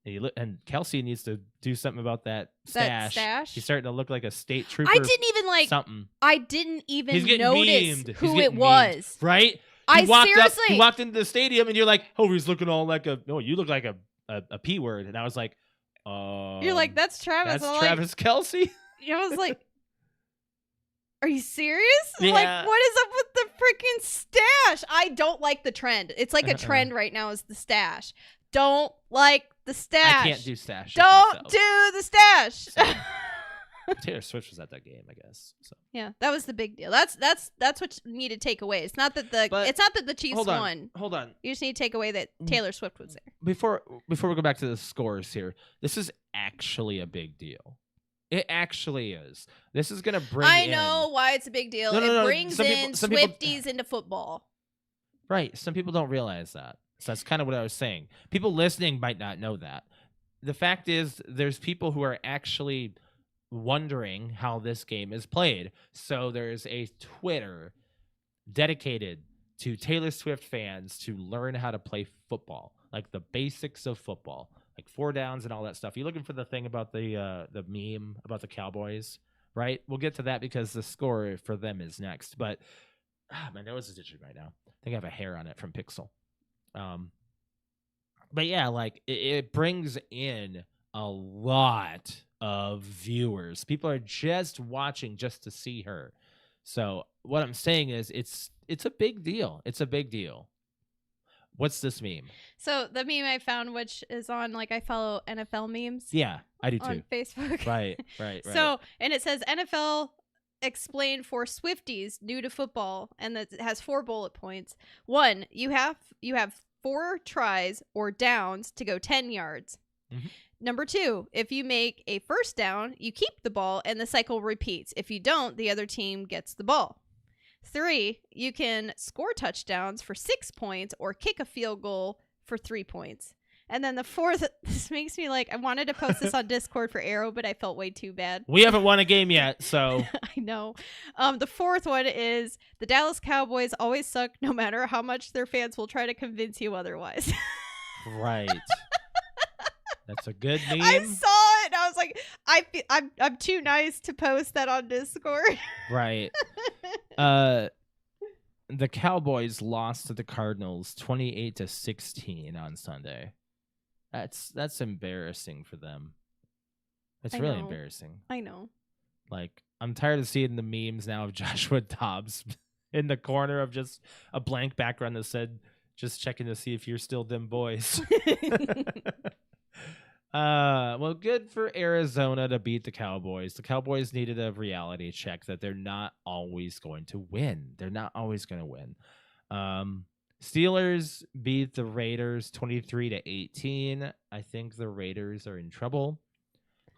And Kelce needs to do something about that stash. He's starting to look like a state trooper. I didn't even like something. I didn't even He's notice memed. who it was. Right? He walked into the stadium and you're like, oh, he's looking all like you look like a P word. And I was like, you're like, that's Travis. That's Travis Kelce. I was like, are you serious? Yeah. Like, what is up with the freaking stash? I don't like the trend. It's like a trend right now is the stash. Don't like the stash. I can't do stash. Don't do the stash. So, Taylor Swift was at that game, I guess. So yeah, that was the big deal. That's what you need to take away. It's not that the Chiefs won. Hold on. You just need to take away that Taylor Swift was there. Before we go back to the scores here, this is actually a big deal. It actually is. This is gonna bring. I know why it's a big deal. No. It brings Swifties into football. Right. Some people don't realize that. So that's kind of what I was saying. People listening might not know that. The fact is, there's people who are actually wondering how this game is played. So there's a Twitter dedicated to Taylor Swift fans to learn how to play football, like the basics of football, like 4 downs and all that stuff. You looking for the thing about the meme about the Cowboys, right? We'll get to that because the score for them is next. But my nose is itching right now. I think I have a hair on it from Pixel. But yeah, like it brings in a lot of viewers. People are just watching just to see her. So what I'm saying is it's a big deal. It's a big deal. What's this meme? So the meme I found, which is on, like, I follow NFL memes. Yeah, I do too. On Facebook. Right. So, and it says NFL explained for Swifties new to football, and it has 4 bullet points. 1, you have 4 tries or downs to go 10 yards. Mm-hmm. Number 2, if you make a first down, you keep the ball and the cycle repeats. If you don't, the other team gets the ball. 3, you can score touchdowns for 6 points or kick a field goal for 3 points. And then the 4th, this makes me like, I wanted to post this on Discord for Arrow, but I felt way too bad. We haven't won a game yet, so. I know. The 4th one is the Dallas Cowboys always suck no matter how much their fans will try to convince you otherwise. Right. That's a good meme. I saw it and I was like, I'm too nice to post that on Discord. Right. The Cowboys lost to the Cardinals 28-16 on Sunday. That's embarrassing for them. It's really embarrassing. I know. Like, I'm tired of seeing the memes now of Joshua Dobbs in the corner of just a blank background that said, just checking to see if you're still them boys. Well, good for Arizona to beat the Cowboys. The Cowboys needed a reality check that they're not always going to win. They're not always going to win. Steelers beat the Raiders 23-18. I think the Raiders are in trouble.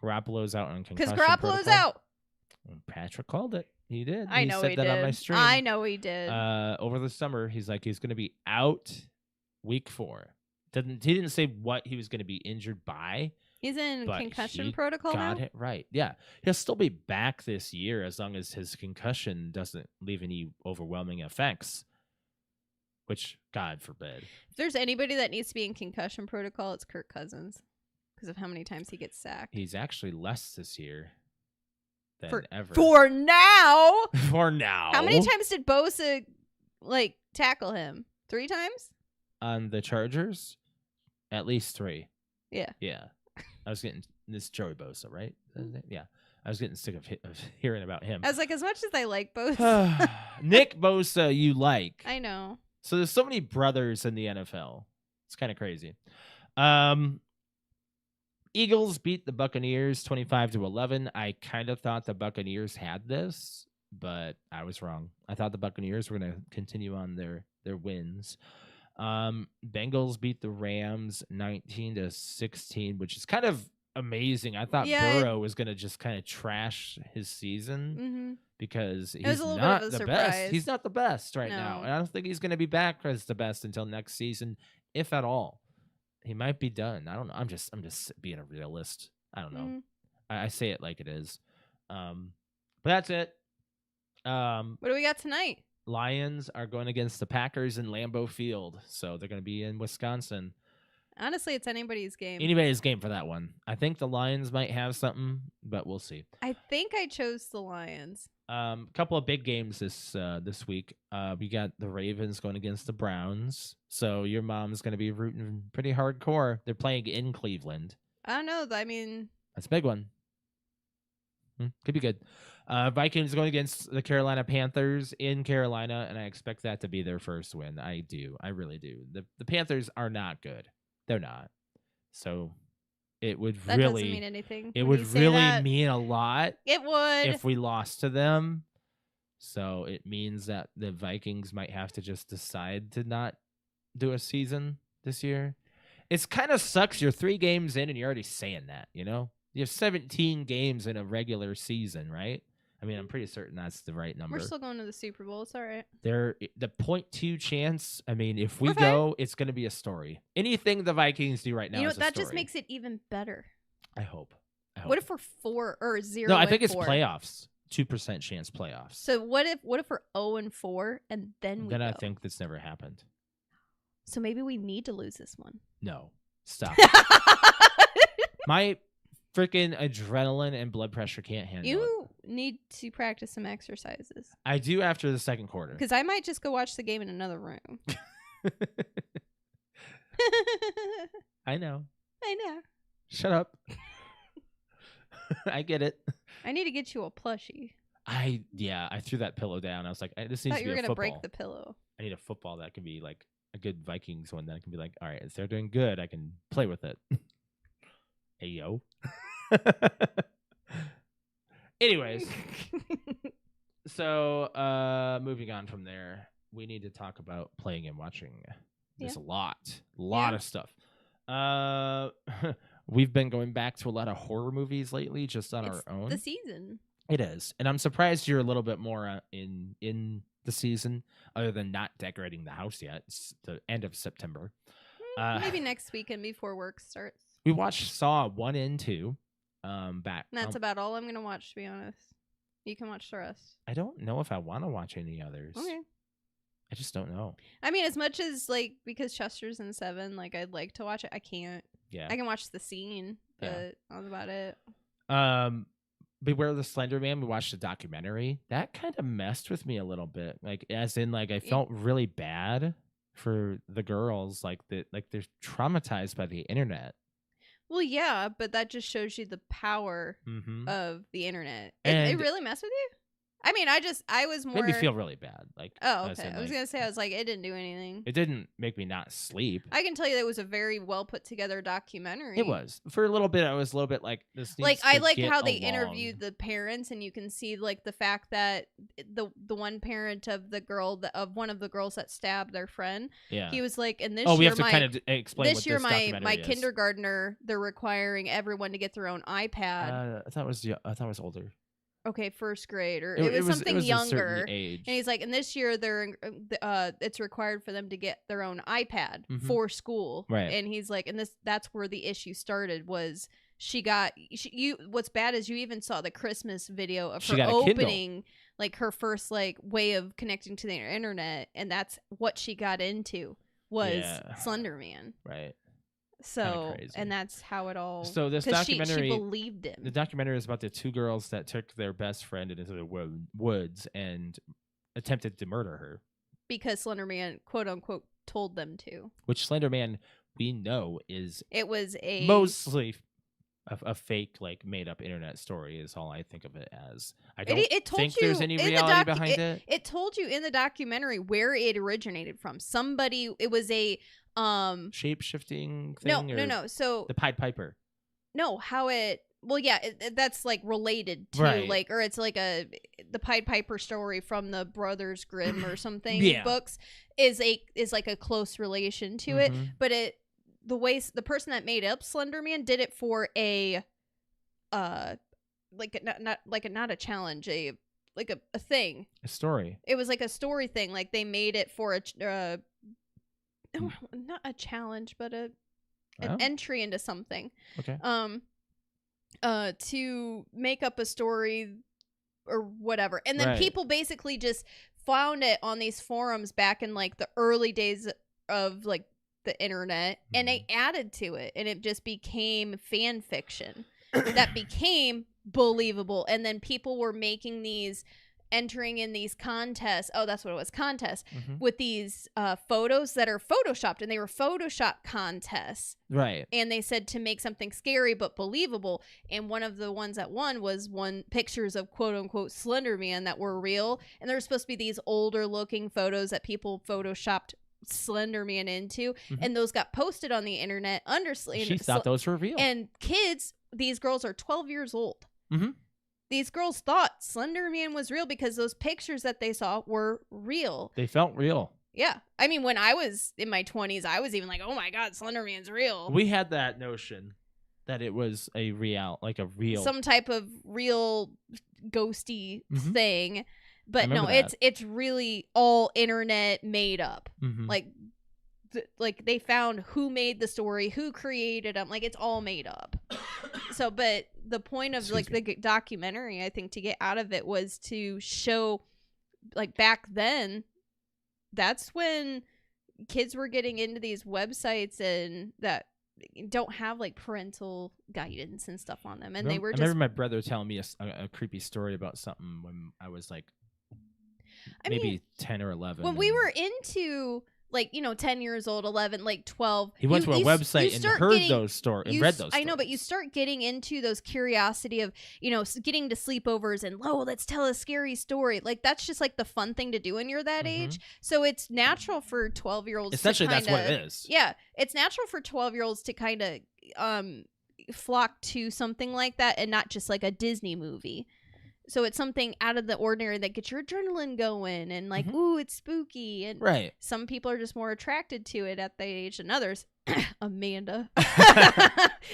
Garoppolo's out on concussion because Garoppolo's out. Patrick called it. He did. I know he said that did. on my stream. I know he did. Over the summer, he's like he's going to be out week 4. He didn't say what he was going to be injured by. He's in concussion protocol now? Got it right. Yeah. He'll still be back this year as long as his concussion doesn't leave any overwhelming effects, which God forbid. If there's anybody that needs to be in concussion protocol, it's Kirk Cousins because of how many times he gets sacked. He's actually less this year than ever. For now? For now. How many times did Bosa, tackle him? 3 times? On the Chargers? At least 3. Yeah. Yeah. I was getting this Joey Bosa, right? Yeah. I was getting sick of hearing about him. I was like, as much as I like Bosa. Nick Bosa, you like. I know. So there's so many brothers in the NFL. It's kind of crazy. Eagles beat the Buccaneers 25-11. I kind of thought the Buccaneers had this. but I was wrong. I thought the Buccaneers were going to continue on their wins. Bengals beat the Rams 19-16, which is kind of amazing. I thought Burrow was going to just kind of trash his season because he's not the best. He's not the best right now. And I don't think he's going to be back as the best until next season, if at all. He might be done. I don't know. I'm just being a realist. I don't know. I say it like it is. But that's it. What do we got tonight? Lions are going against the Packers in Lambeau Field, so they're going to be in Wisconsin. Honestly, it's anybody's game. Anybody's game for that one. I think the Lions might have something, but we'll see. I think I chose the Lions. A couple of big games this week. We got the Ravens going against the Browns, so your mom's going to be rooting pretty hardcore. They're playing in Cleveland. I don't know. I mean, that's a big one. Could be good. Vikings going against the Carolina Panthers in Carolina, and I expect that to be their first win. I do. I really do. The Panthers are not good. They're not. So it would that really doesn't mean anything. It would really mean a lot. It would if we lost to them. So it means that the Vikings might have to just decide to not do a season this year. It's kind of sucks. You're 3 games in and you're already saying that, you know? You have 17 games in a regular season, right? I mean, I'm pretty certain that's the right number. We're still going to the Super Bowl. It's all right. The 0.2 chance. I mean, if we go, it's going to be a story. Anything the Vikings do right now, is a that story. just makes it even better. I hope. What if we're 4 or 0? No, I think it's playoffs. 2% chance playoffs. So what if we're 0-4 and then we Then go? I think that's never happened. So maybe we need to lose this one. No, stop. My freaking adrenaline and blood pressure can't handle it. You need to practice some exercises. I do after the second quarter. Because I might just go watch the game in another room. I know. I know. Shut up. I get it. I need to get you a plushie. I threw that pillow down. I was like, this needs to be a football. I thought you were going to break the pillow. I need a football that can be like a good Vikings one that I can be like, all right, if they're doing good, I can play with it. Hey, yo. Anyways. So, moving on from there, we need to talk about playing and watching. There's a lot of stuff. We've been going back to a lot of horror movies lately, just on our own. The season. It is, and I'm surprised you're a little bit more in the season, other than not decorating the house yet. It's the end of September. Maybe next weekend before work starts. We watched Saw 1 and 2. Back. That's about all I'm gonna watch, to be honest. You can watch the rest. I don't know if I want to watch any others. Okay. I just don't know. I mean, as much as because Chester's in 7, I'd like to watch it. I can't. Yeah. I can watch The Scene, but that's about it. Beware the Slender Man. We watched a documentary that kind of messed with me a little bit. As in, I felt really bad for the girls. They're traumatized by the internet. Well, yeah, but that just shows you the power of the internet. It really messed with you? I mean, I was more... Made me feel really bad. Oh, okay. I was going to say, it didn't do anything. It didn't make me not sleep. I can tell you that it was a very well put together documentary. It was. For a little bit, I was a little bit this needs I to like get how they along. interviewed the parents, and you can see the fact that the one parent of the girl of one of the girls that stabbed their friend. Yeah. He was like, and this year, year we have to kind of explain this what year this documentary my is. kindergartner, they're requiring everyone to get their own iPad. I thought it was older. Okay, first grade, or it was something younger. A certain age. And he's like, and this year it's required for them to get their own iPad for school. Right. And he's like, and that's where the issue started was what's bad is you even saw the Christmas video of her opening her first way of connecting to the internet, and that's what she got into was Slender Man. Right. So, and that's how it all. So this documentary, she believed him. The documentary is about the 2 girls that took their best friend into the woods and attempted to murder her because Slender Man, quote unquote, told them to. Which Slender Man, we know, is mostly a fake, made up internet story. Is all I think of it as. I don't think there's any reality behind it. It told you in the documentary where it originated from. It was a shape-shifting thing? No. So the Pied Piper. No, how it well, yeah, that's like related to Right. like, or it's like the Pied Piper story from the Brothers Grimm or something Yeah. books is like a close relation to it, Mhm. but the person that made up Slender Man did it for a like not a challenge, a thing. A story. It was like a story thing. Like they made it for not a challenge, but an Oh. entry into something. Okay. To make up a story or whatever. And then Right. people basically just found it on these forums back in like the early days of like the internet, and they added to it, and it just became fan fiction that became believable. And then people were making these, entering in these contests. Oh, that's what it was, contests with these photos that are photoshopped, and they were Photoshop contests. Right. And they said to make something scary but believable. And one of the ones that won was pictures of quote unquote Slender Man that were real. And there were supposed to be these older looking photos that people photoshopped Slender Man into, and those got posted on the internet under She thought those were real. And kids, these girls are 12 years old. Mm-hmm. These girls thought Slender Man was real because those pictures that they saw were real. They felt real. Yeah. I mean, when I was in my 20s, I was even like, oh my God, Slender Man's real. We had that notion that it was a real. Some type of real ghosty thing. But no, that. it's really all internet made up. Mm-hmm. Like they found who made the story, who created them. Like it's all made up. So, but the point of the documentary, I think, to get out of it was to show, like back then, that's when kids were getting into these websites and that don't have like parental guidance and stuff on them, and they were just. I remember my brother telling me a creepy story about something when I was like, maybe 10 or 11. When we were into, like, 10 years old, 11, like 12. He went to a website and heard those stories and read those stories. I know, but you start getting into those curiosity of, getting to sleepovers and, let's tell a scary story. Like, that's just like the fun thing to do when you're that age. So it's natural for 12-year-olds Essentially, to that's what it is. Yeah. It's natural for 12-year-olds to kind of flock to something like that and not just like a Disney movie. So it's something out of the ordinary that gets your adrenaline going and like, ooh, it's spooky. And right. Some people are just more attracted to it at that age than others. Amanda.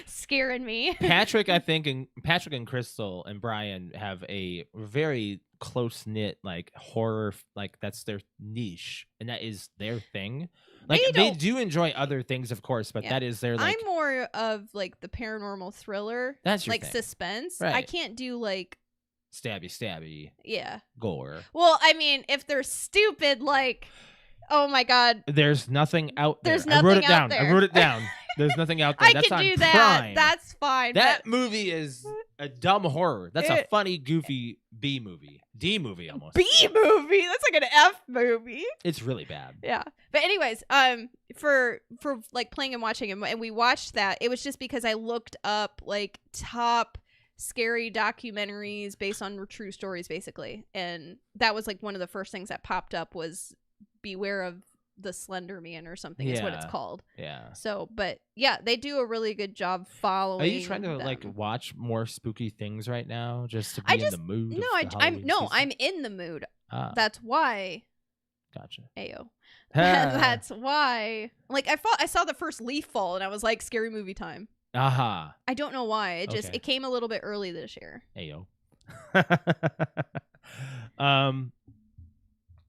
Scaring me. Patrick and Crystal and Brian have a very close-knit, like, horror, like, that's their niche. And that is their thing. Like, they do enjoy other things, of course, but that is their, like... I'm more of, like, the paranormal thriller. That's your like, thing. Suspense. Right. I can't do, like... Stabby. Yeah. Gore. Well, I mean, if they're stupid, like, oh my God. There's nothing out there. There's nothing out there. I wrote it down. There's nothing out there. I That's can on do that. Prime. That's fine. That movie is a dumb horror. That's a funny, goofy B movie. D movie almost. B movie? That's like an F movie. It's really bad. Yeah. But anyways, for like playing and watching it, and we watched that, it was just because I looked up like top scary documentaries based on true stories, basically, and that was like one of the first things that popped up was Beware of the Slender Man or something is what it's called. Yeah. So, but yeah, they do a really good job following. Are you trying to them. like watch more spooky things right now just to be in the mood? I'm in the mood. That's why. Gotcha. Ayo. That's why. Like I saw the first leaf fall and I was like, scary movie time. Aha. I don't know why. It came a little bit early this year. Ayo.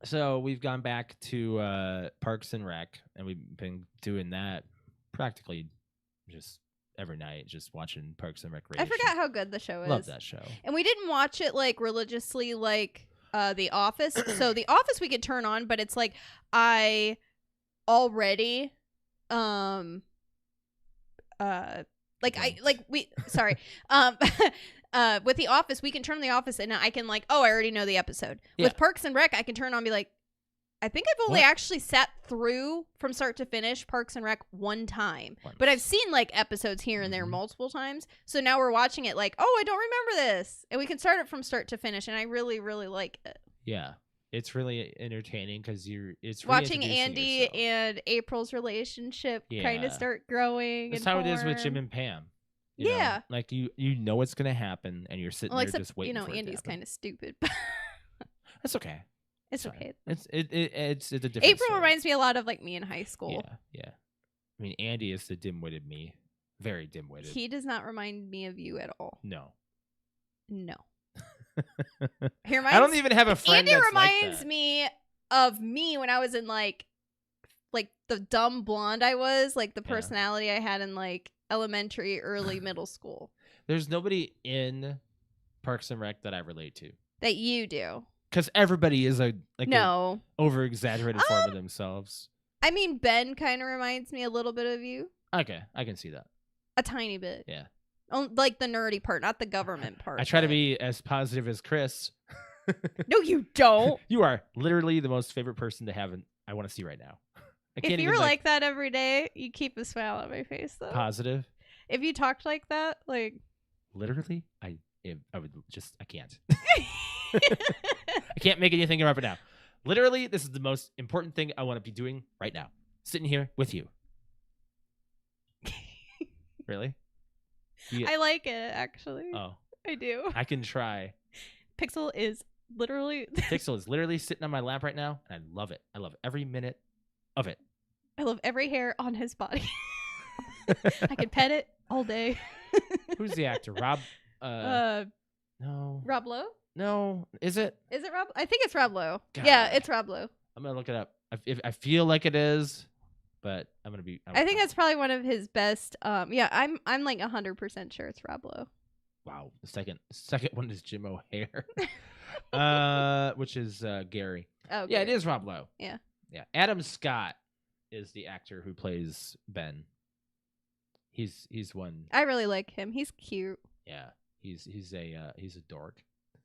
So we've gone back to Parks and Rec, and we've been doing that practically just every night, just watching Parks and Recreation. I forgot how good the show is. Love that show. And we didn't watch it like religiously like The Office. So The Office we could turn on, but it's like I already with The Office, we can turn The Office and I can like, I already know the episode. Yeah. With Parks and Rec, I can turn on and be like, I think I've only actually sat through from start to finish Parks and Rec one time. But I've seen like episodes here and there multiple times. So now we're watching it like, I don't remember this. And we can start it from start to finish. And I really, really like it. Yeah. It's really entertaining because it's watching Andy and April's relationship kind of start growing. That's how it is with Jim and Pam. You know? Yeah. Like you know what's gonna happen, and you're sitting Well, there except just waiting. For Andy's it to kind of stupid. That's okay. It's fine. okay. It's a different. April story. reminds me a lot of like me in high school. Yeah. I mean, Andy is the dim-witted me, very dim-witted. He does not remind me of you at all. No. I don't even have a friend. Andy that's reminds like that. me of me when I was in like the dumb blonde I was, like the personality I had in like elementary, early middle school. There's nobody in Parks and Rec that I relate to. That you do. Because everybody is a over-exaggerated form of Um, themselves. I mean, Ben kind of reminds me a little bit of you. Okay, I can see that. A tiny bit. Yeah. Like the nerdy part, not the government part. I try to be as positive as Chris. No, you don't. You are literally the most favorite person to have. I want to see right now. I can't If you even were like that every day, you keep a smile on my face, though. positive. If you talked like that, like Literally, I would just I can't. I can't make anything up now. Literally, this is the most important thing I want to be doing right now. Sitting here with you. Really? I like it, actually. Oh, I do. I can try. Pixel is literally Pixel is literally sitting on my lap right now, and I love it. I love every minute of it. I love every hair on his body. I could pet it all day. Who's the actor? Rob? No. Rob Lowe? No. Is it? Is it Rob? I think it's Rob Lowe. God. Yeah, it's Rob Lowe. I'm gonna look it up. I feel like it is, but I'm gonna be. I think that's probably one of his best. Yeah, I'm like 100% sure it's Rob Lowe. Wow. The second one is Jim O'Hare, which is Gary. Oh, yeah, it is Rob Lowe. Yeah. Yeah. Adam Scott is the actor who plays Ben. He's one. I really like him. He's cute. Yeah. He's a dork.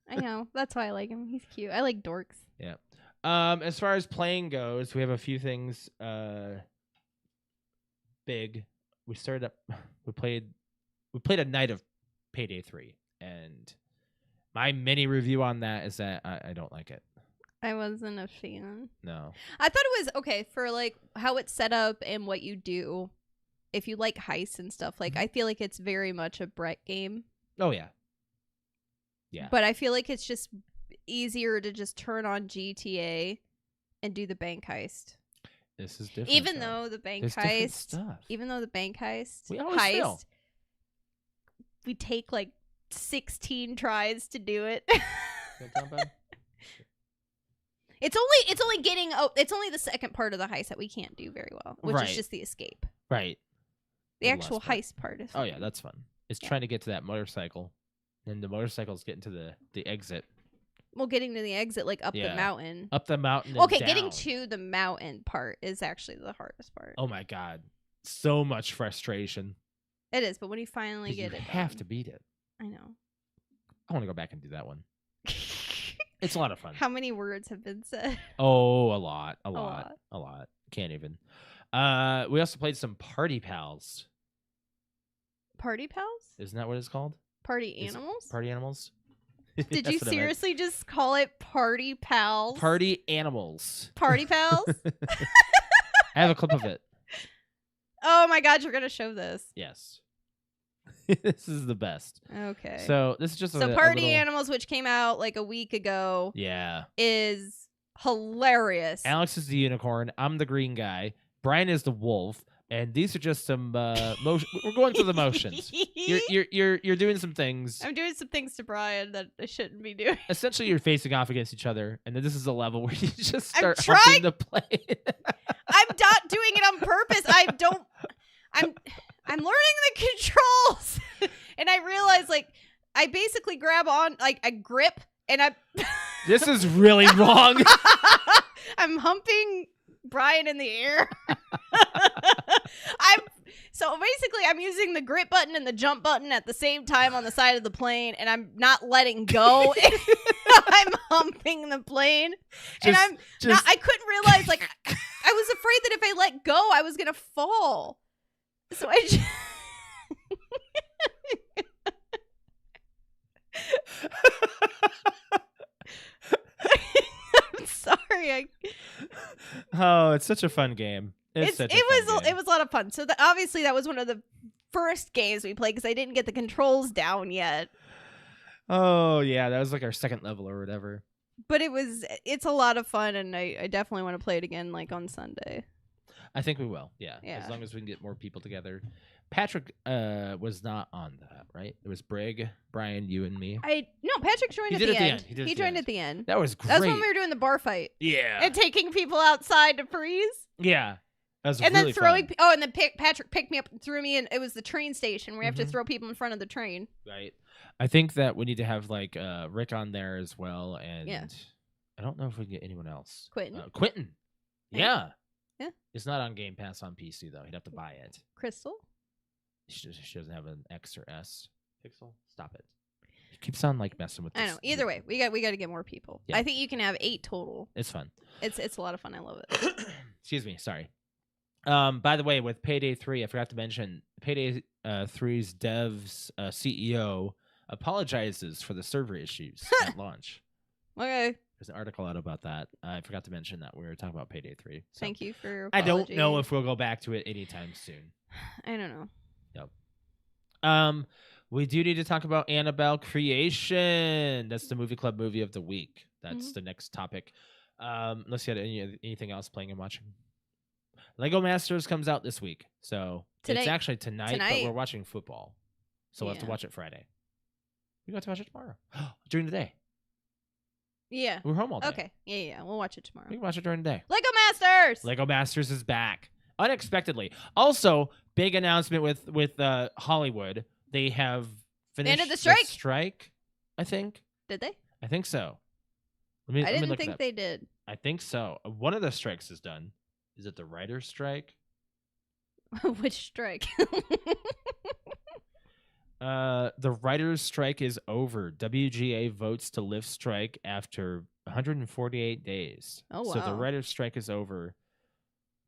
I know. That's why I like him. He's cute. I like dorks. Yeah. As far as playing goes, we have a few things big. We played a night of Payday 3, and my mini review on that is that I don't like it. I wasn't a fan. No. I thought it was okay for like how it's set up and what you do. If you like heists and stuff, like I feel like it's very much a Brett game. Oh yeah. Yeah. But I feel like it's just easier to just turn on GTA and do the bank heist. This is different. Even though the bank heist, we always fail. We take like 16 tries to do it. It's only the second part of the heist that we can't do very well, which is just the escape. Right. The actual heist part is fun. Oh yeah, that's fun. It's trying to get to that motorcycle, and the motorcycle's getting to the exit. Well, getting to the exit, like up the mountain. Up the mountain. Okay, and getting down. to the mountain part is actually the hardest part. Oh my god, so much frustration. It is, but when you finally get you it, have to beat it. I know. I want to go back and do that one. It's a lot of fun. How many words have been said? Oh, a lot. Can't even. We also played some Party Pals. Party Pals? Isn't that what it's called? Party Animals? Party Animals? Did you seriously just call it Party Pals? Party Animals. Party Pals? I have a clip of it. Oh my god, you're going to show this. Yes. This is the best. Okay. So this is just Party a little... Animals, which came out like a week ago. Yeah. Is hilarious. Alex is the unicorn. I'm the green guy. Brian is the wolf. And these are just some motion. We're going through the motions. You're doing some things. I'm doing some things to Brian that I shouldn't be doing. Essentially, you're facing off against each other, and then this is a level where you just start I'm humping the plane. I'm not doing it on purpose. I'm learning the controls, and I realize like I basically grab on like I grip, and I. This is really wrong. I'm humping Brian in the air. I'm using the grip button and the jump button at the same time on the side of the plane, and I'm not letting go. I'm humping the plane, and I couldn't realize like I was afraid that if I let go, I was gonna fall. So I just I'm sorry. Oh, it's such a fun game. It was a lot of fun. So obviously that was one of the first games we played because I didn't get the controls down yet. Oh yeah, that was like our second level or whatever. But it's a lot of fun, and I definitely want to play it again, like on Sunday. I think we will. Yeah. Yeah. As long as we can get more people together. Patrick was not on that, right? It was Brig, Brian, you, and me. No, Patrick joined He at did the at the end. end. He joined at the end. That was great. That's when we were doing the bar fight. Yeah. And taking people outside to freeze. Yeah. That was And really then throwing. fun. Oh, and then Patrick picked me up and threw me in. It was the train station where you have to Mhm. throw people in front of the train. Right. I think that we need to have like Rick on there as well, and Yeah. I don't know if we can get anyone else. Quentin. Quentin. Yeah. Yeah. It's not on Game Pass on PC though. He'd have to buy it. Crystal. She doesn't have an X or S. Pixel. Stop it. It keeps on like messing with. I this. know. Either way, we got to get more people. Yeah. I think you can have 8 total. It's fun. It's a lot of fun. I love it. Excuse me. Sorry. By the way, with Payday 3, I forgot to mention Payday 3's devs CEO apologizes for the server issues at launch. Okay. There's an article out about that. I forgot to mention that we were talking about Payday 3. So. Thank you for your I don't apology. know if we'll go back to it anytime soon. I don't know. We do need to talk about Annabelle Creation. That's the movie club movie of the week. That's the next topic. Unless you had anything else playing and watching. Lego Masters comes out this week, so it's actually tonight, but we're watching football, so we'll have to watch it Friday. We got to watch it tomorrow during the day. Yeah. We're home all day. Okay. Yeah. We'll watch it tomorrow. We can watch it during the day. Lego Masters. Lego Masters is back unexpectedly. Also, big announcement with Hollywood. They have finished Ended the strike. Strike, I think. Did they? I think so. I let me didn't look it think up. they did. I think so. One of the strikes is done. Is it the writer's strike? Which strike? The writer's strike is over. WGA votes to lift strike after 148 days. Oh, wow. So the writer's strike is over.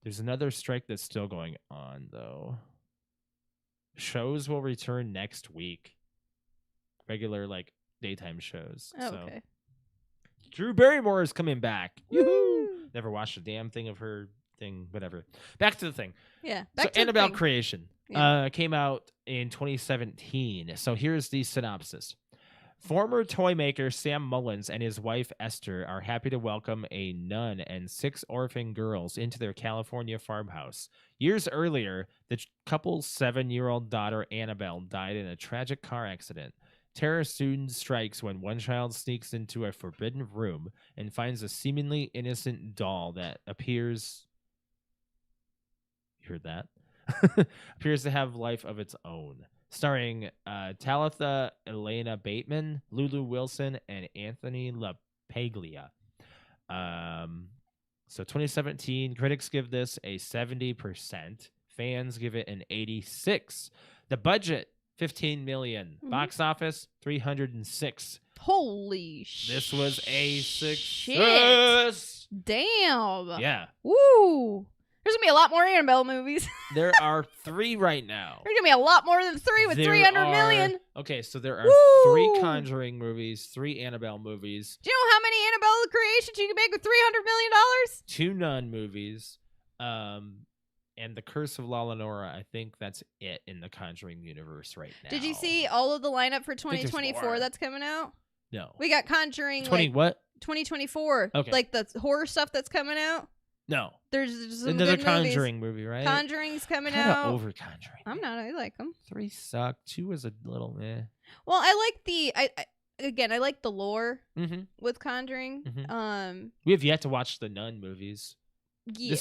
There's another strike that's still going on, though. Shows will return next week. Regular, like, daytime shows. Oh, so. okay. Drew Barrymore is coming back. Woo! Never watched a damn thing of her thing, whatever. Back to the thing. Yeah. So to Annabelle the thing. Creation came out in 2017. So here's the synopsis. Former toy maker Sam Mullins and his wife Esther are happy to welcome a nun and 6 orphan girls into their California farmhouse. Years earlier, the couple's 7-year-old daughter Annabelle died in a tragic car accident. Terror soon strikes when one child sneaks into a forbidden room and finds a seemingly innocent doll that appears... You heard that? Appears to have life of its own. Starring Talitha Elena Bateman, Lulu Wilson, and Anthony LaPaglia. So 2017, critics give this a 70%. Fans give it an 86%. The budget, $15 million. Mhm. Box office, 306. Holy shit. This was a Shit. success. Damn. Yeah. Woo. There's going to be a lot more Annabelle movies. There are 3 right now. There's going to be a lot more than 3 with There 300 million. Okay, so there are Woo! 3 Conjuring movies, 3 Annabelle movies, Do you know how many Annabelle creations you can make with $300 million? 2 Nun movies, and The Curse of La Lenora. I think that's it in the Conjuring universe right now. Did you see all of the lineup for think there's 2024 more. that's coming out? No. We got Conjuring 20 like what? 2024. Okay. Like the horror stuff that's coming out. No. There's some Another good Conjuring movie, right? Conjuring's coming Kinda out. over Conjuring. I'm not. I like them. 3 sucked. 2 was a little meh. Well, I like I like the lore Mm-hmm. with Conjuring. Mhm. We have yet to watch the Nun movies. Yeah.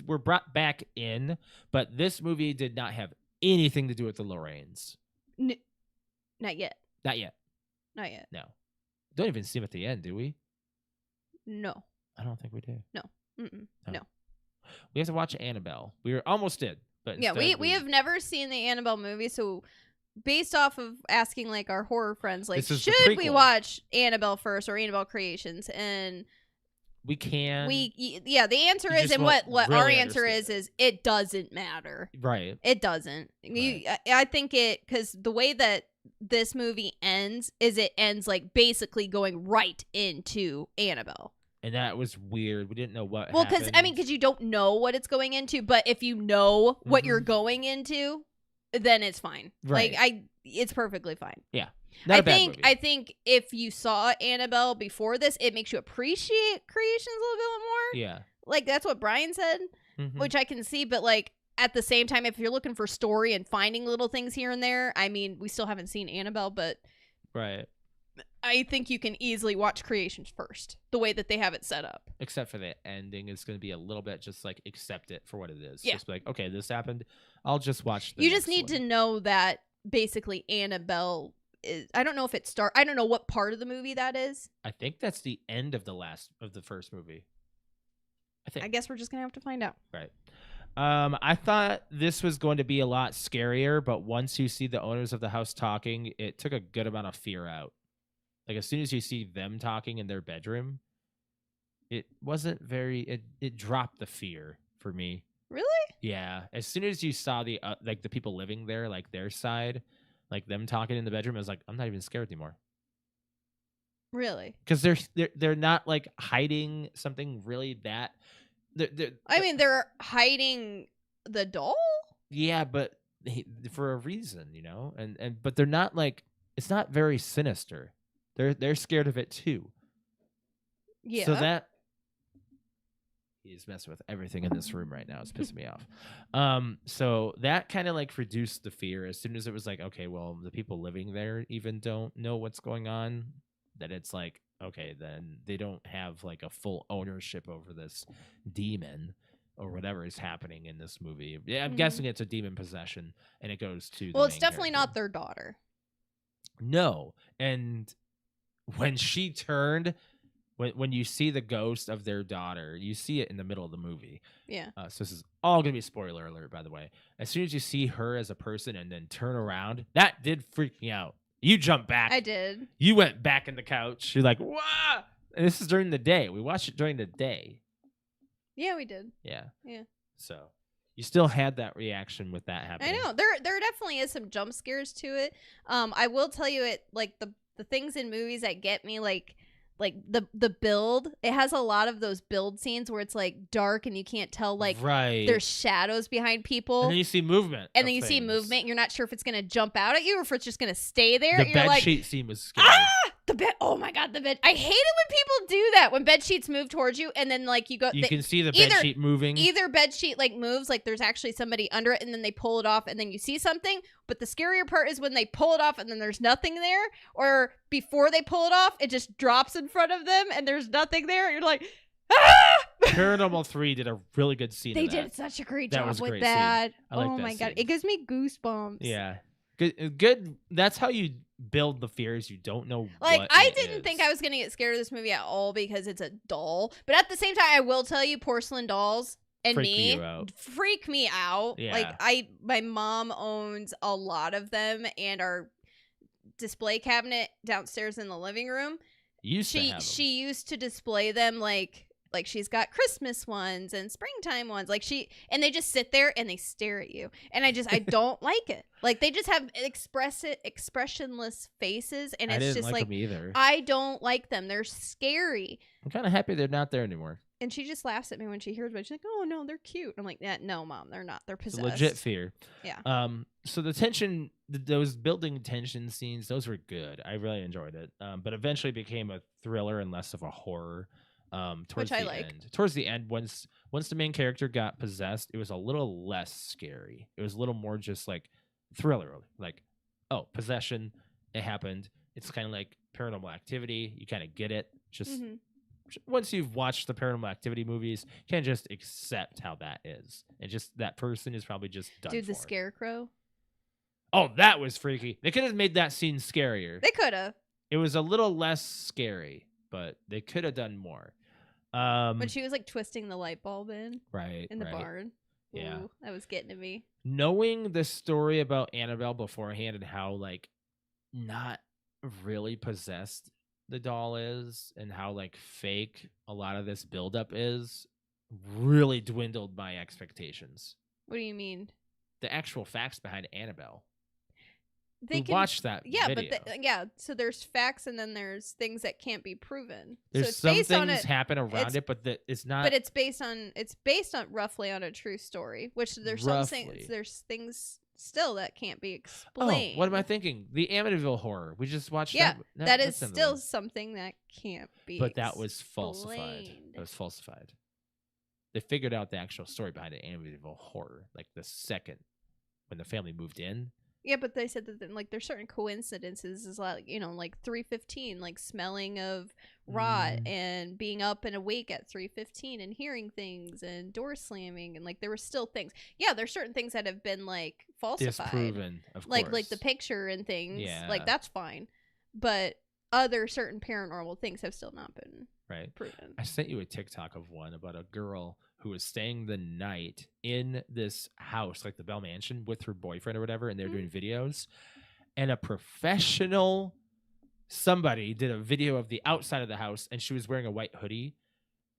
We're brought back in, but this movie did not have anything to do with the Lorraines. Not yet. Not yet. Not yet. No. Don't even see them at the end, do we? No. I don't think we do. Mm-mm. Oh. No. We have to watch Annabelle. We were almost did, but Yeah, instead we have never seen the Annabelle movie, so based off of asking like our horror friends, like, This is the should we prequel. watch Annabelle first or Annabelle Creations? And we can. the answer You is, just and won't what our really answer understand is it doesn't matter. Right. It doesn't. I think because the way that this movie ends is it ends like basically going right into Annabelle. And that was weird. We didn't know what Well, because you don't know what it's going into, but if you know what you're going into, then it's fine. Right. Like it's perfectly fine. Not a bad movie. I think if you saw Annabelle before this, it makes you appreciate creations a little bit more. Yeah. Like that's what Brian said, Mhm. which I can see, but like at the same time, if you're looking for story and finding little things here and there, I mean, we still haven't seen Annabelle, but Right. I think you can easily watch creations first, the way that they have it set up. Except for the ending, it's going to be a little bit just like accept it for what it is. Yeah. Just be like, okay, this happened. I'll just watch. You just need to know that basically Annabelle is. I don't know if it I don't know what part of the movie that is. I think that's the end of the first movie. I think. I guess we're just gonna have to find out. Right. I thought this was going to be a lot scarier, but once you see the owners of the house talking, it took a good amount of fear out. Like as soon as you see them talking in their bedroom, it wasn't very. It dropped the fear for me. Really? Yeah. As soon as you saw the like the people living there, like their side, like them talking in the bedroom, I was like, I'm not even scared anymore. Really? Because they're not like hiding something really that. I mean, they're hiding the doll. Yeah, but for a reason, you know, and but they're not like it's not very sinister. They're scared of it too. Yeah. So that he's messing with everything in this room right now. It's pissing me off. So that kind of like reduced the fear as soon as it was like, okay, well, the people living there even don't know what's going on. That it's like, okay, then they don't have like a full ownership over this demon or whatever is happening in this movie. Yeah, I'm guessing it's a demon possession, and it goes to. Well, it's definitely not their daughter. No, and when she turned. When you see the ghost of their daughter, you see it in the middle of the movie. Yeah. So this is all going to be spoiler alert, by the way. As soon as you see her as a person and then turn around, that did freak me out. You jumped back. I did. You went back in the couch. You're like, "Wah!" And this is during the day. We watched it during the day. Yeah, we did. Yeah. Yeah. So you still had that reaction with that happening. I know. There definitely is some jump scares to it. I will tell you it like the things in movies that get me like the build, it has a lot of those build scenes where it's like dark and you can't tell like right. There's shadows behind people. And then you see movement. And then you see movement and you're not sure if it's going to jump out at you or if it's just going to stay there. The you're bed like, sheet scene was scary. The bed. Oh my God, the bed. I hate it when people do that, when bed sheets move towards you and then like you go. You can see the bed sheet moving. Either bed sheet like moves, like there's actually somebody under it and then they pull it off and then you see something. But the scarier part is when they pull it off and then there's nothing there. Or before they pull it off, it just drops in front of them and there's nothing there. You're like, ah! Paranormal 3 did a really good scene. They of that. did such a great That job was a with great that. scene. I like oh that my God. scene. It gives me goosebumps. Yeah. Good. That's how you build the fears. You don't know like what I it didn't is. think I was gonna get scared of this movie at all because it's a doll. But at the same time, I will tell you, porcelain dolls and freak me out. Yeah. Like my mom owns a lot of them, and our display cabinet downstairs in the living room. She used to display them like she's got Christmas ones and springtime ones. And they just sit there and they stare at you. And I don't like it. Like they just have expressionless faces and it's just like them either. I don't like them. They're scary. I'm kind of happy they're not there anymore. And she just laughs at me when she hears me. She's like, "Oh no, they're cute." I'm like, "Yeah, no, Mom, they're not. They're possessed." It's legit fear. Yeah. So the tension, those building tension scenes, those were good. I really enjoyed it. But eventually became a thriller and less of a horror. Towards the end. Towards the end, once the main character got possessed, it was a little less scary. It was a little more just like thriller, like, oh, possession, it happened. It's kind of like Paranormal Activity. You kind of get it. Just once you've watched the Paranormal Activity movies, you can't just accept how that is. And just that person is probably just done. Dude, the scarecrow. Oh, that was freaky. They could have made that scene scarier. They could have. It was a little less scary, but they could have done more. When she was like twisting the light bulb in the barn. Yeah. Ooh, that was getting to me. Knowing the story about Annabelle beforehand and how like not really possessed the doll is and how like fake a lot of this buildup is really dwindled my expectations. What do you mean? The actual facts behind Annabelle. We watched that video. But so there's facts and then there's things that can't be proven. There's so it's some things happen around it, but it's not. But it's based on roughly on a true story, which there's some things still that can't be Oh, explained. what am I thinking? The Amityville horror. We just watched Yeah, that. that is that's another still one. something that can't be But that was falsified. explained. That was falsified. They figured out the actual story behind the Amityville horror, like the second when the family moved in. Yeah, but they said that like there's certain coincidences, is like, you know, like 3:15, like smelling of rot and being up and awake at 3:15 and hearing things and door slamming, and like there were still things. Yeah, there's certain things that have been like falsified, Disproven, of like course. the picture and things. Yeah. Like that's fine, but other certain paranormal things have still not been right. proven. I sent you a TikTok of one about a girl who was staying the night in this house, like the Bell Mansion, with her boyfriend or whatever, and they're doing videos. And a professional somebody did a video of the outside of the house, and she was wearing a white hoodie.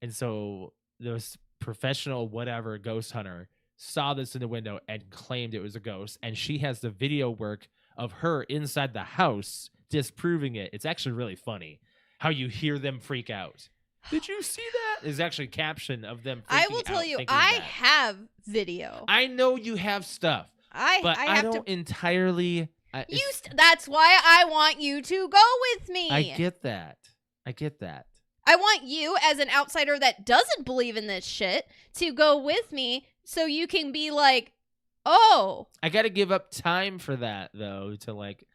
And so this professional whatever ghost hunter saw this in the window and claimed it was a ghost. And she has the video work of her inside the house disproving it. It's actually really funny how you hear them freak out. Did you see that? There's actually a caption of them freaking I will tell out you, thinking I that. have video. I know you have stuff, but I I have don't to. entirely. That's why I want you to go with me. I get that. I want you, as an outsider that doesn't believe in this shit, to go with me so you can be like, oh. I got to give up time for that, though, to like.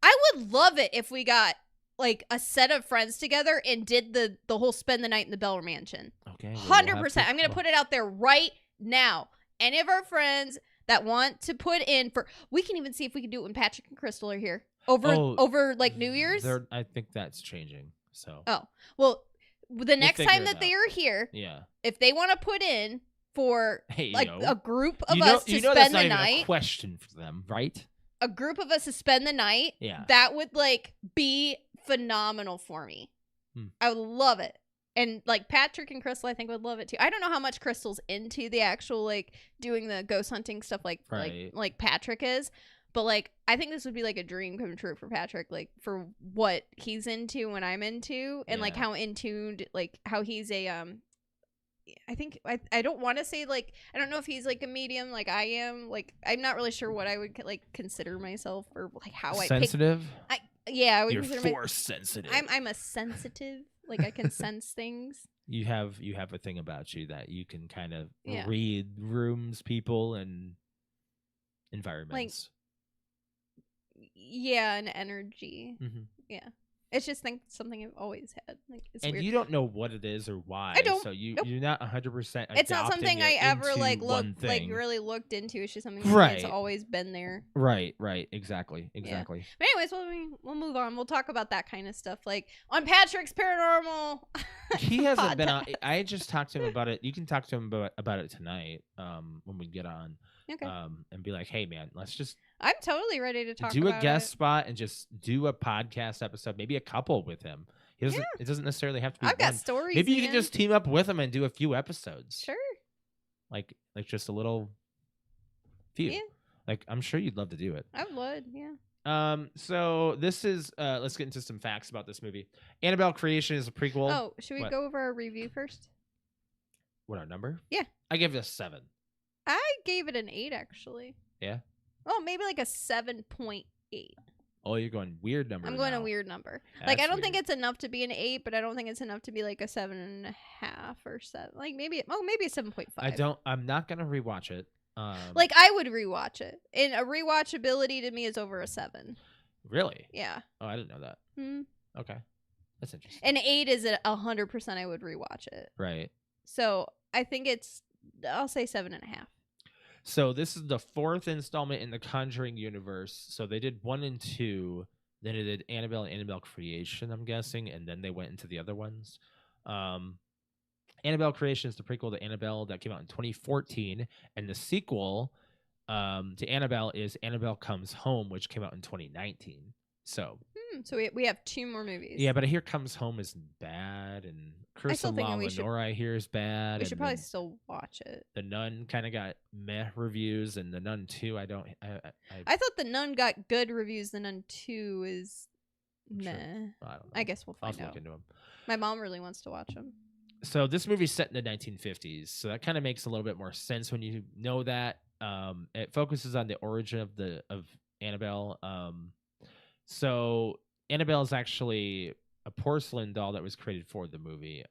I would love it if we got like a set of friends together and did the whole spend the night in the Bell Mansion. Okay. 100%. I'm going to put it out there right now. Any of our friends that want to put in for, we can even see if we can do it when Patrick and Crystal are here over like New Year's. I think that's changing. So. Oh, well, the next figure time it that they are here, yeah, if they want to put in for like a group of you us know, to that's spend not the even night, a question for them, right? a group of us to spend the night, Yeah, that would like be phenomenal for me. I would love it. And like Patrick and Crystal, I think would love it too. I don't know how much Crystal's into the actual like doing the ghost hunting stuff like Patrick is, but like I think this would be like a dream come true for Patrick, like for what he's into and I'm into, and like how in tuned, like how he's a I think I don't want to say like I don't know if he's like a medium like I am, like I'm not really sure what I would like consider myself, or like how sensitive. I would You're consider force sensitive. I'm a sensitive. Like I can sense things. You have a thing about you that you can kind of read rooms, people, and environments. Like, yeah, and energy. Mm-hmm. Yeah, it's just something I've always had. Like, it's and weird. you don't know what it is or why. I don't. So you're not 100%. It's not something I ever like really looked into. It's just something that's always been there. Right. Exactly. Yeah. But anyways, we'll move on. We'll talk about that kind of stuff, like on Patrick's Paranormal. He hasn't been on. I just talked to him about it. You can talk to him about it tonight. When we get on. Okay. And be like, hey man, let's just. I'm totally ready to talk. Do about a guest spot and just do a podcast episode, maybe a couple with him. It doesn't necessarily have to be. I've got stories. Maybe you can just team up with him and do a few episodes. Sure. Like just a little few. Yeah. Like I'm sure you'd love to do it. I would, yeah. So this is let's get into some facts about this movie. Annabelle Creation is a prequel. Oh, should we go over our review first? What, our number? Yeah. I gave it a 7. I gave it an 8 actually. Yeah. Oh, maybe like a 7.8. Oh, you're going weird number. I'm going a weird number. Like I don't think it's enough to be an 8, but I don't think it's enough to be like a 7.5 or 7. Like maybe a 7.5. I'm not gonna rewatch it. Like I would rewatch it, and a rewatchability to me is over a 7. Really? Yeah. Oh, I didn't know that. Okay, that's interesting. An 8 is 100%. I would rewatch it. Right. So I think I'll say 7.5. So this is the 4th installment in the Conjuring universe. So they did 1 and 2, then they did Annabelle and Annabelle Creation, I'm guessing, and then they went into the other ones. Annabelle Creation is the prequel to Annabelle that came out in 2014, and the sequel to Annabelle is Annabelle Comes Home, which came out in 2019. So we have 2 more movies. Yeah, but I hear Comes Home is bad, and Curse of La Lenore I hear is bad. We should probably still watch it. The Nun kind of got meh reviews, and The Nun 2 I thought The Nun got good reviews. The Nun 2 is meh. Sure. Well, I don't know. I guess we'll find I'll out. look into them. My mom really wants to watch them. So this movie's set in the 1950s, so that kind of makes a little bit more sense when you know that. It focuses on the origin of Annabelle. So Annabelle is actually a porcelain doll that was created for the movie.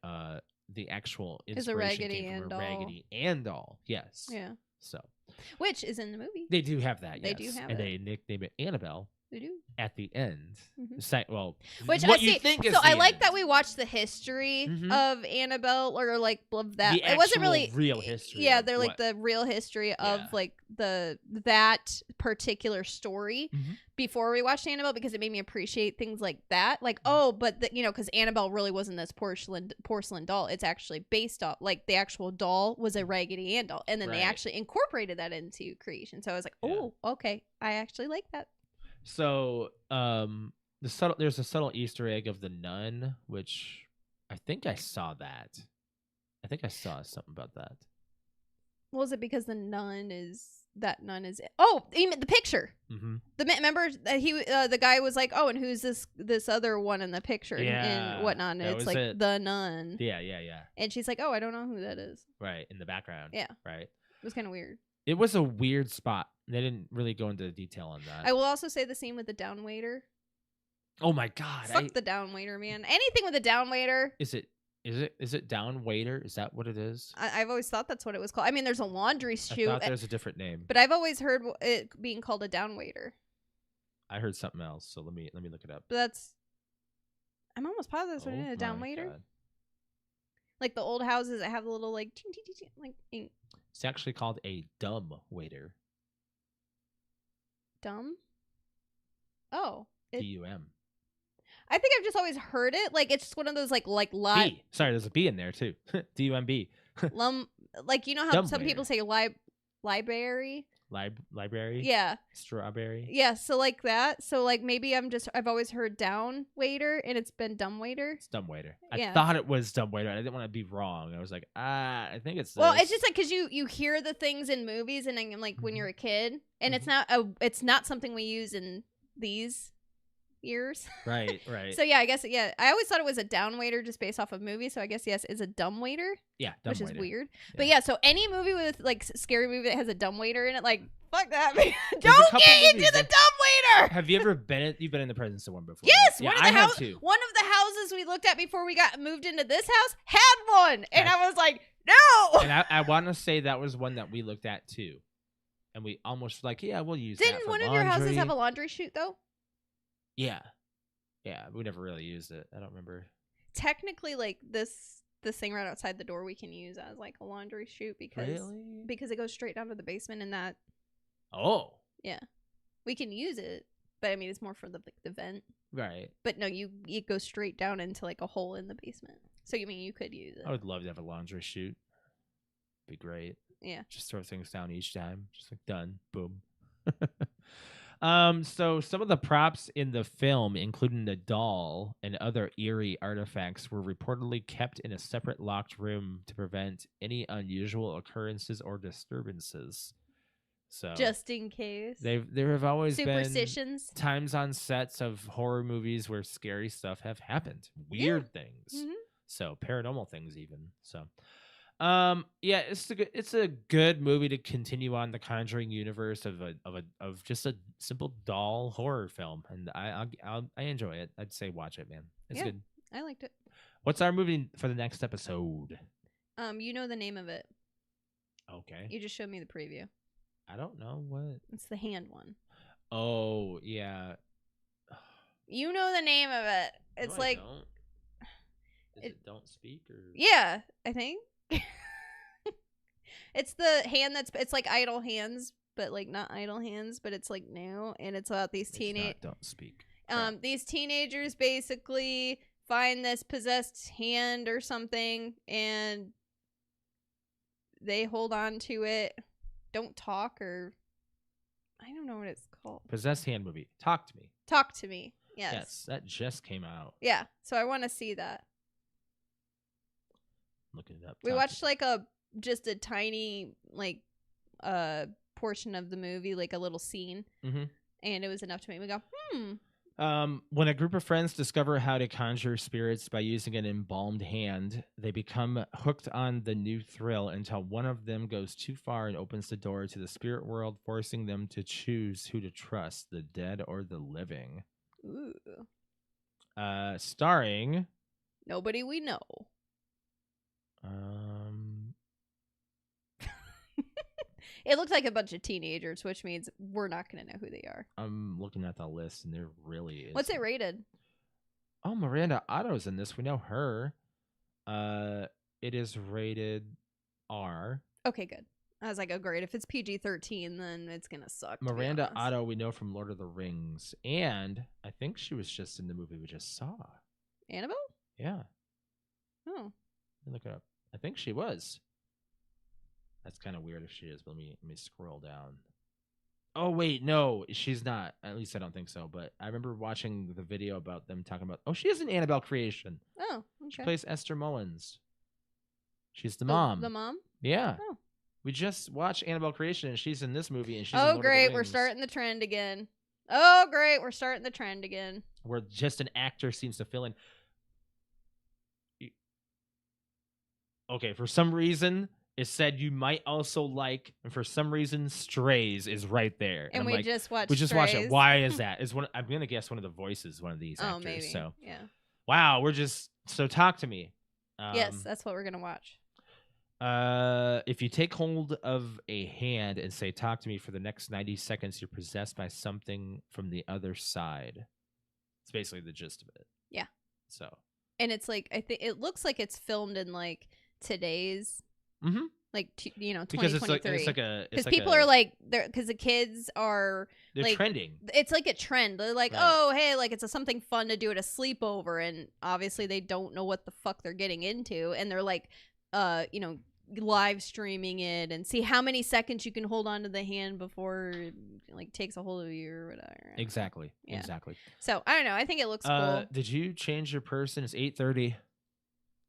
The actual Is a inspiration Raggedy came Ann from a doll. Raggedy Ann doll. Yes. Yeah. So Which is in the movie. they do have that. They Yes. do have and it. they nickname it Annabelle They do. at the end. Mhm. Well, Which what I you see. think is So the I like end. that we watched the history Mhm. of Annabelle, or like of that. The It wasn't actual really real history Yeah, of they're like what- the real history of Yeah. like that particular story Mhm. before we watched Annabelle, because it made me appreciate things like that. Like, but because Annabelle really wasn't this porcelain doll. It's actually based off, like, the actual doll was a Raggedy Ann doll, and then they Right. actually incorporated that into creation. So I was like, Yeah. oh, okay, I actually like that. So, there's a subtle Easter egg of the nun, which I think I saw that. I think I saw something about that. Was it because the nun is oh, even the picture. Mm-hmm. Remember that the guy was like, oh, and who's this other one in the picture Yeah, and whatnot, and that it's was like it. the nun. Yeah. And she's like, oh, I don't know who that is. Right, in the background. Yeah. Right. It was kind of weird. It was a weird spot. They didn't really go into detail on that. I will also say the same with the down waiter. Oh my god. Fuck the down waiter, man. Anything with a down waiter. Is it down waiter? Is that what it is? I've always thought that's what it was called. I mean, there's a laundry I chute, thought there's a different name. but I've always heard it being called a down waiter. I heard something else, so let me look it up. But I'm almost positive that's what it is, a down my waiter. God. Like the old houses that have the little like ting, ting, ting, ting, like ink. It's actually called a dumb waiter. Dumb. Oh, D-U-M. I think I've just always heard it. Like it's just one of those like live B. Sorry, there's a B in there too. D-U-M-B. like you know how Dumb some people say library. Library. Yeah. Strawberry. Yeah. So like that. So like maybe I've always heard down waiter and it's been dumb waiter. It's dumb waiter. Yeah. I thought it was dumb waiter. I didn't want to be wrong. I was like, I think it's. Well, this. it's just like because you hear the things in movies and then like when Mhm. you're a kid, and it's not something we use in these years. right. So yeah, I guess I always thought it was a down waiter just based off of movies. So I guess yes, it's a dumb waiter, Yeah, dumb which waiter. is weird. Yeah. But yeah, so any movie with like scary movie that has a dumb waiter in it, like fuck that. There's a Don't couple get into movies the that- dumb waiter. Have you ever been? You've been in the presence of one before. Yes, right? Yeah, one of I the have house, too. one of the houses we looked at before we got moved into this house had one, and Yeah. I was like, no. And I want to say that was one that we looked at too, and we almost like, yeah, we'll use. that Didn't for one of your houses laundry. have a laundry chute though? Yeah, we never really used it. I don't remember. Technically, like this thing right outside the door we can use as like a laundry chute because it goes straight down to the basement, and that Oh, we can use it. But I mean, it's more for the vent. right. But no, it goes straight down into like a hole in the basement. So you mean you could use it? I would love to have a laundry chute. Be great. Yeah. Just throw things down each time. Just like done. Boom. So some of the props in the film, including the doll and other eerie artifacts, were reportedly kept in a separate locked room to prevent any unusual occurrences or disturbances. So Just in case. there have always been Superstitions. times on sets of horror movies where scary stuff have happened. Weird things. Mhm. So paranormal things even. So yeah, it's a good movie to continue on the Conjuring universe of just a simple doll horror film, and I enjoy it. I'd say watch it, man. It's Yeah. good. I liked it. What's our movie for the next episode? You know the name of it. Okay. You just showed me the preview. I don't know what. It's the hand one. Oh, yeah. You know the name of it. No, It's I like don't. Is it Don't Speak or yeah, I think. It's the hand it's like idle hands, but like not idle hands, but it's like new, and it's about these It's not Don't Speak. Crap. these teenagers basically find this possessed hand or something, and they hold on to it. Don't talk, or I don't know what it's called. Possessed Hand movie. Talk to me. Talk to me. Yes. That just came out. Yeah. So I want to see that. Looking it up. We Talk to watched like just a tiny like portion of the movie, like a little scene, Mhm. and it was enough to make me go, When a group of friends discover how to conjure spirits by using an embalmed hand, they become hooked on the new thrill until one of them goes too far and opens the door to the spirit world, forcing them to choose who to trust, the dead or the living. Ooh. Starring Nobody we know. It looks like a bunch of teenagers, which means we're not going to know who they are. I'm looking at the list, and there really is. What's it rated? Oh, Miranda Otto's in this. We know her. It is rated R. Okay, good. I was like, oh, great. If it's PG-13, then it's going to suck. Miranda Otto, we know from Lord of the Rings. And I think she was just in the movie we just saw. Annabelle? Yeah. Oh. Let me look it up. I think she was. That's kind of weird if she is, but let me scroll down. Oh, wait, no, she's not. At least I don't think so. But I remember watching the video about them talking about, she is an Annabelle creation. Oh, okay. She plays Esther Mullins. She's the mom. The mom? Yeah. Oh. We just watched Annabelle Creation, and she's in this movie, and she's in Oh, Lord of the great. We're Rings. starting the trend again. Oh, great. We're starting the trend again. Where just an actor seems to fill in. Okay, for some reason, it said you might also like, and for some reason, Strays is right there. And we just watched We just watched it. Strays. Why is that? I'm going to guess one of the voices, one of these actors. Oh, maybe. So, yeah. wow, so talk to me. Yes, that's what we're going to watch. If you take hold of a hand and say, talk to me for the next 90 seconds, you're possessed by something from the other side. It's basically the gist of it. Yeah. So. And it's like, I think it looks like it's filmed in like today's, like, 2023. Because because people are like, because the kids are they're like, trending. It's like a trend. They're like, Right. oh, hey, like it's something fun to do at a sleepover. And obviously they don't know what the fuck they're getting into. And they're like, live streaming it and see how many seconds you can hold on to the hand before it like takes a hold of you or whatever. Exactly. Yeah. Exactly. So I don't know. I think it looks cool. Did you change your person? It's 8:30.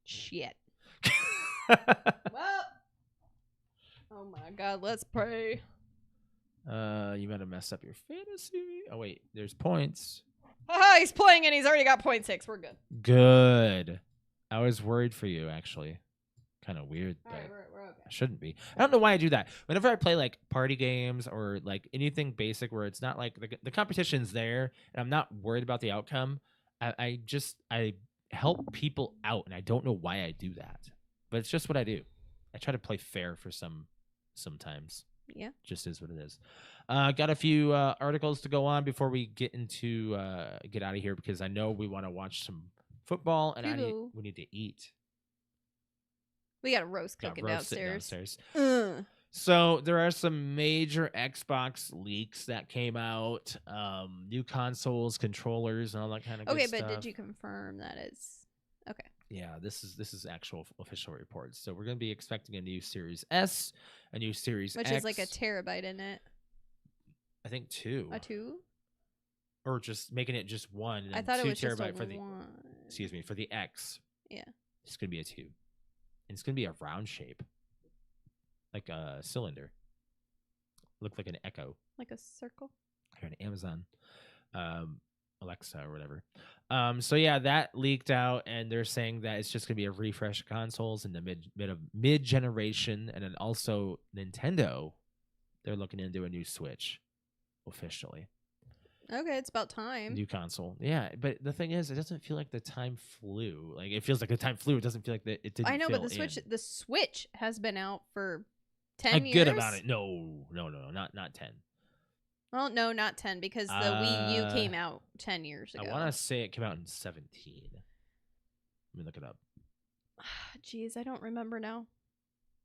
Shit. Well, oh my God, let's pray. You might have messed up your fantasy. Oh wait, there's points. Ah, he's playing and he's already got 0.6. We're good. Good. I was worried for you actually. Kind of weird, but we're okay. I shouldn't be. I don't know why I do that. Whenever I play like party games or like anything basic where it's not like the competition's there and I'm not worried about the outcome, I help people out, and I don't know why I do that, but it's just what I do. I try to play fair for sometimes. Yeah, just is what it is. Got a few articles to go on before we get out of here because I know we want to watch some football and we need to eat. We got a roast cooking downstairs. So there are some major Xbox leaks that came out, new consoles, controllers, and all that kind of good stuff. Okay, but did you confirm that it's okay? Yeah, this is actual official reports. So we're going to be expecting a new Series S, a new Series X. Which is like a terabyte in it. I think 2. A 2? Or just making it just 1. And I thought 2 it was just terabyte for the 1. Excuse me, for the X. Yeah. It's going to be a 2. And it's going to be a round shape. Like a cylinder. Look like an Echo. Like a circle? Here on Amazon. Alexa or whatever. So yeah, that leaked out, and they're saying that it's just going to be a refresh of consoles in the mid generation, and then also Nintendo. They're looking into a new Switch, officially. Okay, it's about time. New console, yeah. But the thing is, it doesn't feel like the time flew. Like it feels like the time flew. It doesn't feel like it didn't. I know, but the Switch has been out for 10 years. Good about it. No, not 10. Well, no, not 10 because the Wii U came out 10 years ago. I want to say it came out in 17. Let me look it up. Jeez, I don't remember now.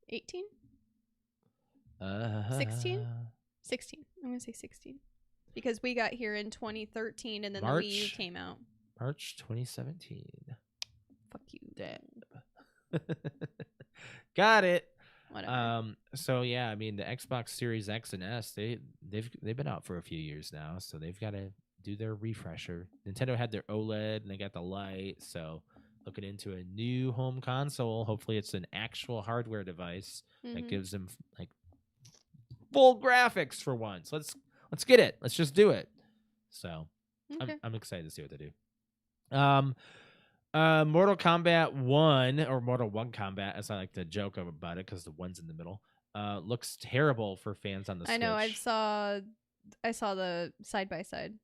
18? 16? 16. I'm going to say 16. Because we got here in 2013 and then the Wii U came out. March 2017. Fuck you. Dab. Got it. Whatever. So yeah, I mean the Xbox Series X and S, they've been out for a few years now, so they've got to do their refresher. Nintendo had their OLED and they got the light, so looking into a new home console. Hopefully it's an actual hardware device that gives them like full graphics for once. Let's get it. Let's just do it. So Okay. I'm excited to see what they do. Mortal Kombat 1 or Mortal 1 Combat, as I like to joke about it because the one's in the middle, looks terrible for fans on the Switch. I know. I saw the side by side.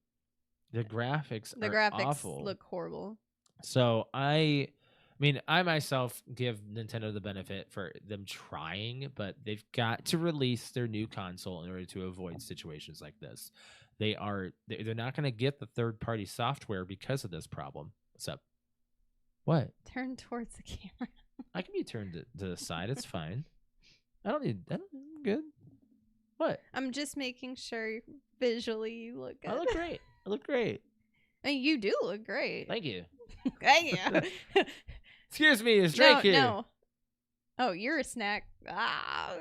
The graphics The are graphics awful. look horrible. So I mean, I myself give Nintendo the benefit for them trying, but they've got to release their new console in order to avoid situations like this. They're not going to get the third-party software because of this problem. What's up? What? Turn towards the camera. I can be turned to the side. It's fine. I'm good. What? I'm just making sure visually you look good. I look great. I look great. I mean, you do look great. Thank you. Thank you. Excuse me, is Drake here? No. Oh, you're a snack. Ah.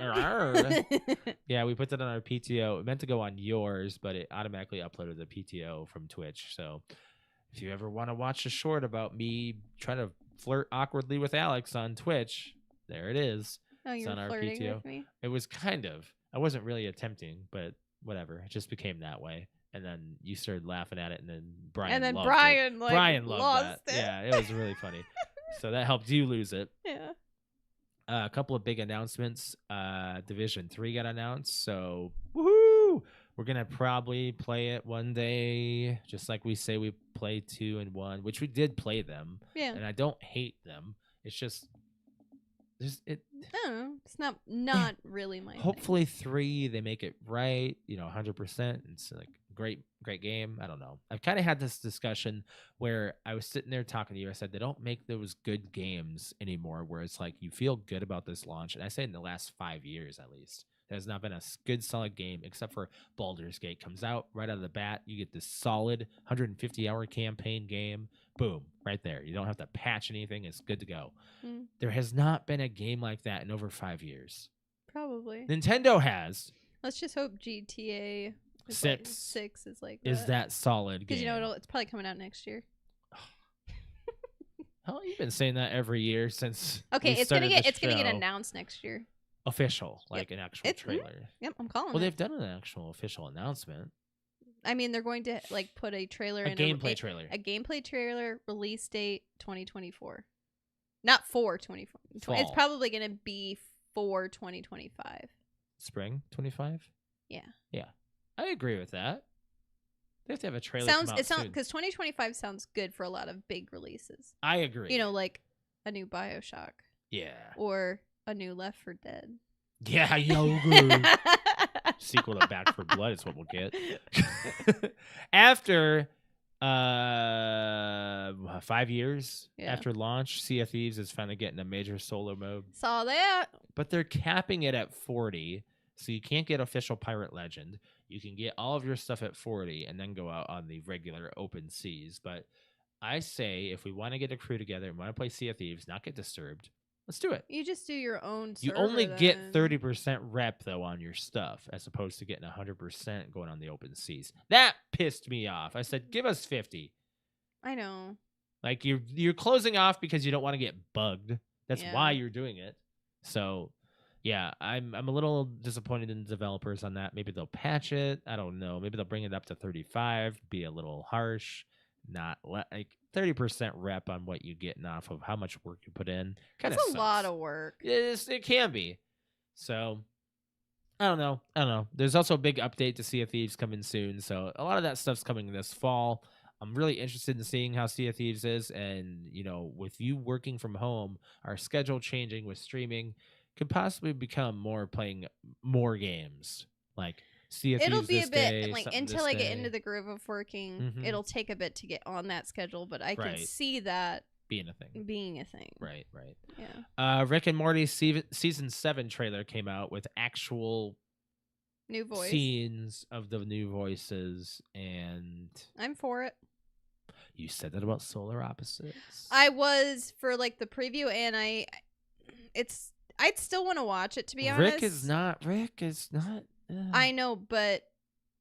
Yeah, we put that on our PTO. It meant to go on yours, but it automatically uploaded the PTO from Twitch. So if you ever want to watch a short about me trying to flirt awkwardly with Alex on Twitch, there it is. Oh, It's you're on our flirting PTO. with me? It was kind of. I wasn't really attempting, but whatever. It just became that way. And then you started laughing at it, and then Brian loved it. Brian loved lost that. it. Yeah, it was really funny. So that helped you lose it. Yeah. A couple of big announcements. Division 3 got announced, so woohoo! We're gonna probably play it one day, just like we say we play 2 and 1, which we did play them. Yeah. And I don't hate them. It's just I don't know. It's not really my hopefully 3 they make it right, 100%. It's like great game. I don't know. I've kind of had this discussion where I was sitting there talking to you. I said they don't make those good games anymore where it's like you feel good about this launch. And I say in the last 5 years at least, there's not been a good solid game except for Baldur's Gate comes out right out of the bat. You get this solid 150-hour campaign game. Boom, right there. You don't have to patch anything. It's good to go. thing. There has not been a game like that in over 5 years. Probably. Nintendo has. Let's just hope GTA is 6 is like is that solid game. Because it's probably coming out next year. Hell, you've been saying that every year since. Okay, we it's gonna started the get show. announced next year. Official, like an actual trailer. Yep, I'm calling Well, it. they've done an actual official announcement. I mean, they're going to put a trailer A in gameplay trailer. A gameplay trailer, release date 2024. Not for 2024. It's Fall. probably going to be for 2025. Spring 25. Yeah. Yeah, I agree with that. They have to have a trailer. Sounds come out soon. because 2025 sounds good for a lot of big releases. I agree. Like a new BioShock Yeah. or a new Left 4 Dead. Yeah, yogurt. Sequel to Back 4 Blood is what we'll get. After 5 years after launch, Sea of Thieves is finally getting a major solo mode. Saw that. But they're capping it at 40, so you can't get official Pirate Legend. You can get all of your stuff at 40 and then go out on the regular open seas. But I say if we want to get a crew together and want to play Sea of Thieves, not get disturbed, let's do it. You just do your own You server, only then. get 30% rep, though, on your stuff, as opposed to getting 100% going on the open seas. That pissed me off. I said, give us 50. I know. Like, you're closing off because you don't want to get bugged. That's Yeah. why you're doing it. So, yeah, I'm a little disappointed in the developers on that. Maybe they'll patch it. I don't know. Maybe they'll bring it up to 35, be a little harsh. Not like 30% rep on what you're getting off of how much work you put in. Kind of That's a lot of work. It can be. So, I don't know. There's also a big update to Sea of Thieves coming soon. So, a lot of that stuff's coming this fall. I'm really interested in seeing how Sea of Thieves is. And, with you working from home, our schedule changing with streaming could possibly become playing more games. Like Sea of It'll Thieves be this a bit day, like something until this I get day. into the groove of working. Mhm. It'll take a bit to get on that schedule, but I can Right. see that being a thing. being a thing. Right. Yeah. Rick and Morty season 7 trailer came out with actual New voice. scenes of the new voices, and I'm for it. you said that about Solar Opposites. I was for the preview, and I'd still want to watch it, to be honest. Rick is not. I know, but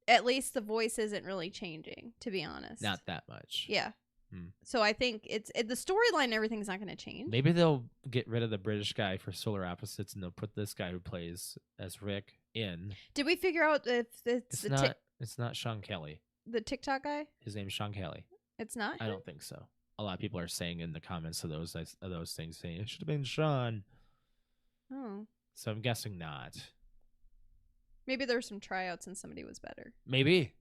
at least the voice isn't really changing, to be honest. Not that much. Yeah. Hmm. So I think the storyline and everything's not going to change. Maybe they'll get rid of the British guy for Solar Opposites, and they'll put this guy who plays as Rick in. Did we figure out if It's not Sean Kelly. The TikTok guy? His name's Sean Kelly. It's not. I don't think so. A lot of people are saying in the comments of those things, saying it should have been Sean. Oh. So I'm guessing not. Maybe there were some tryouts and somebody was better. Maybe.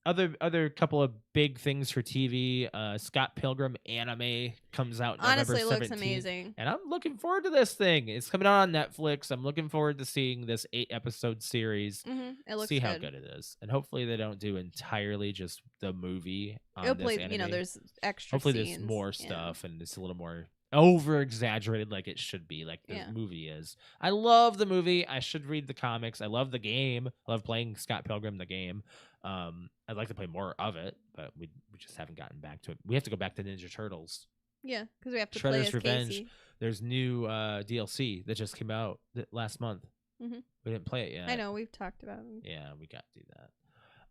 Other couple of big things for TV. Scott Pilgrim anime comes out Honestly, November 17th. it looks amazing. And I'm looking forward to this thing. It's coming out on Netflix. I'm looking forward to seeing this 8-episode series. It looks See good. how good it is. And hopefully they don't do entirely just the movie on It'll this play, anime. There's extra Hopefully scenes. there's more stuff and it's a little more over exaggerated like it should be, like the movie is. I love the movie. I should read the comics. I love the game. I love playing Scott Pilgrim the game. I'd like to play more of it, but we just haven't gotten back to it. We have to go back to Ninja Turtles. Yeah, because we have to Shredder's play as Revenge. Casey. There's new DLC that just came out last month. Mm-hmm. We didn't play it yet. I know, we've talked about it. Yeah, we got to do that.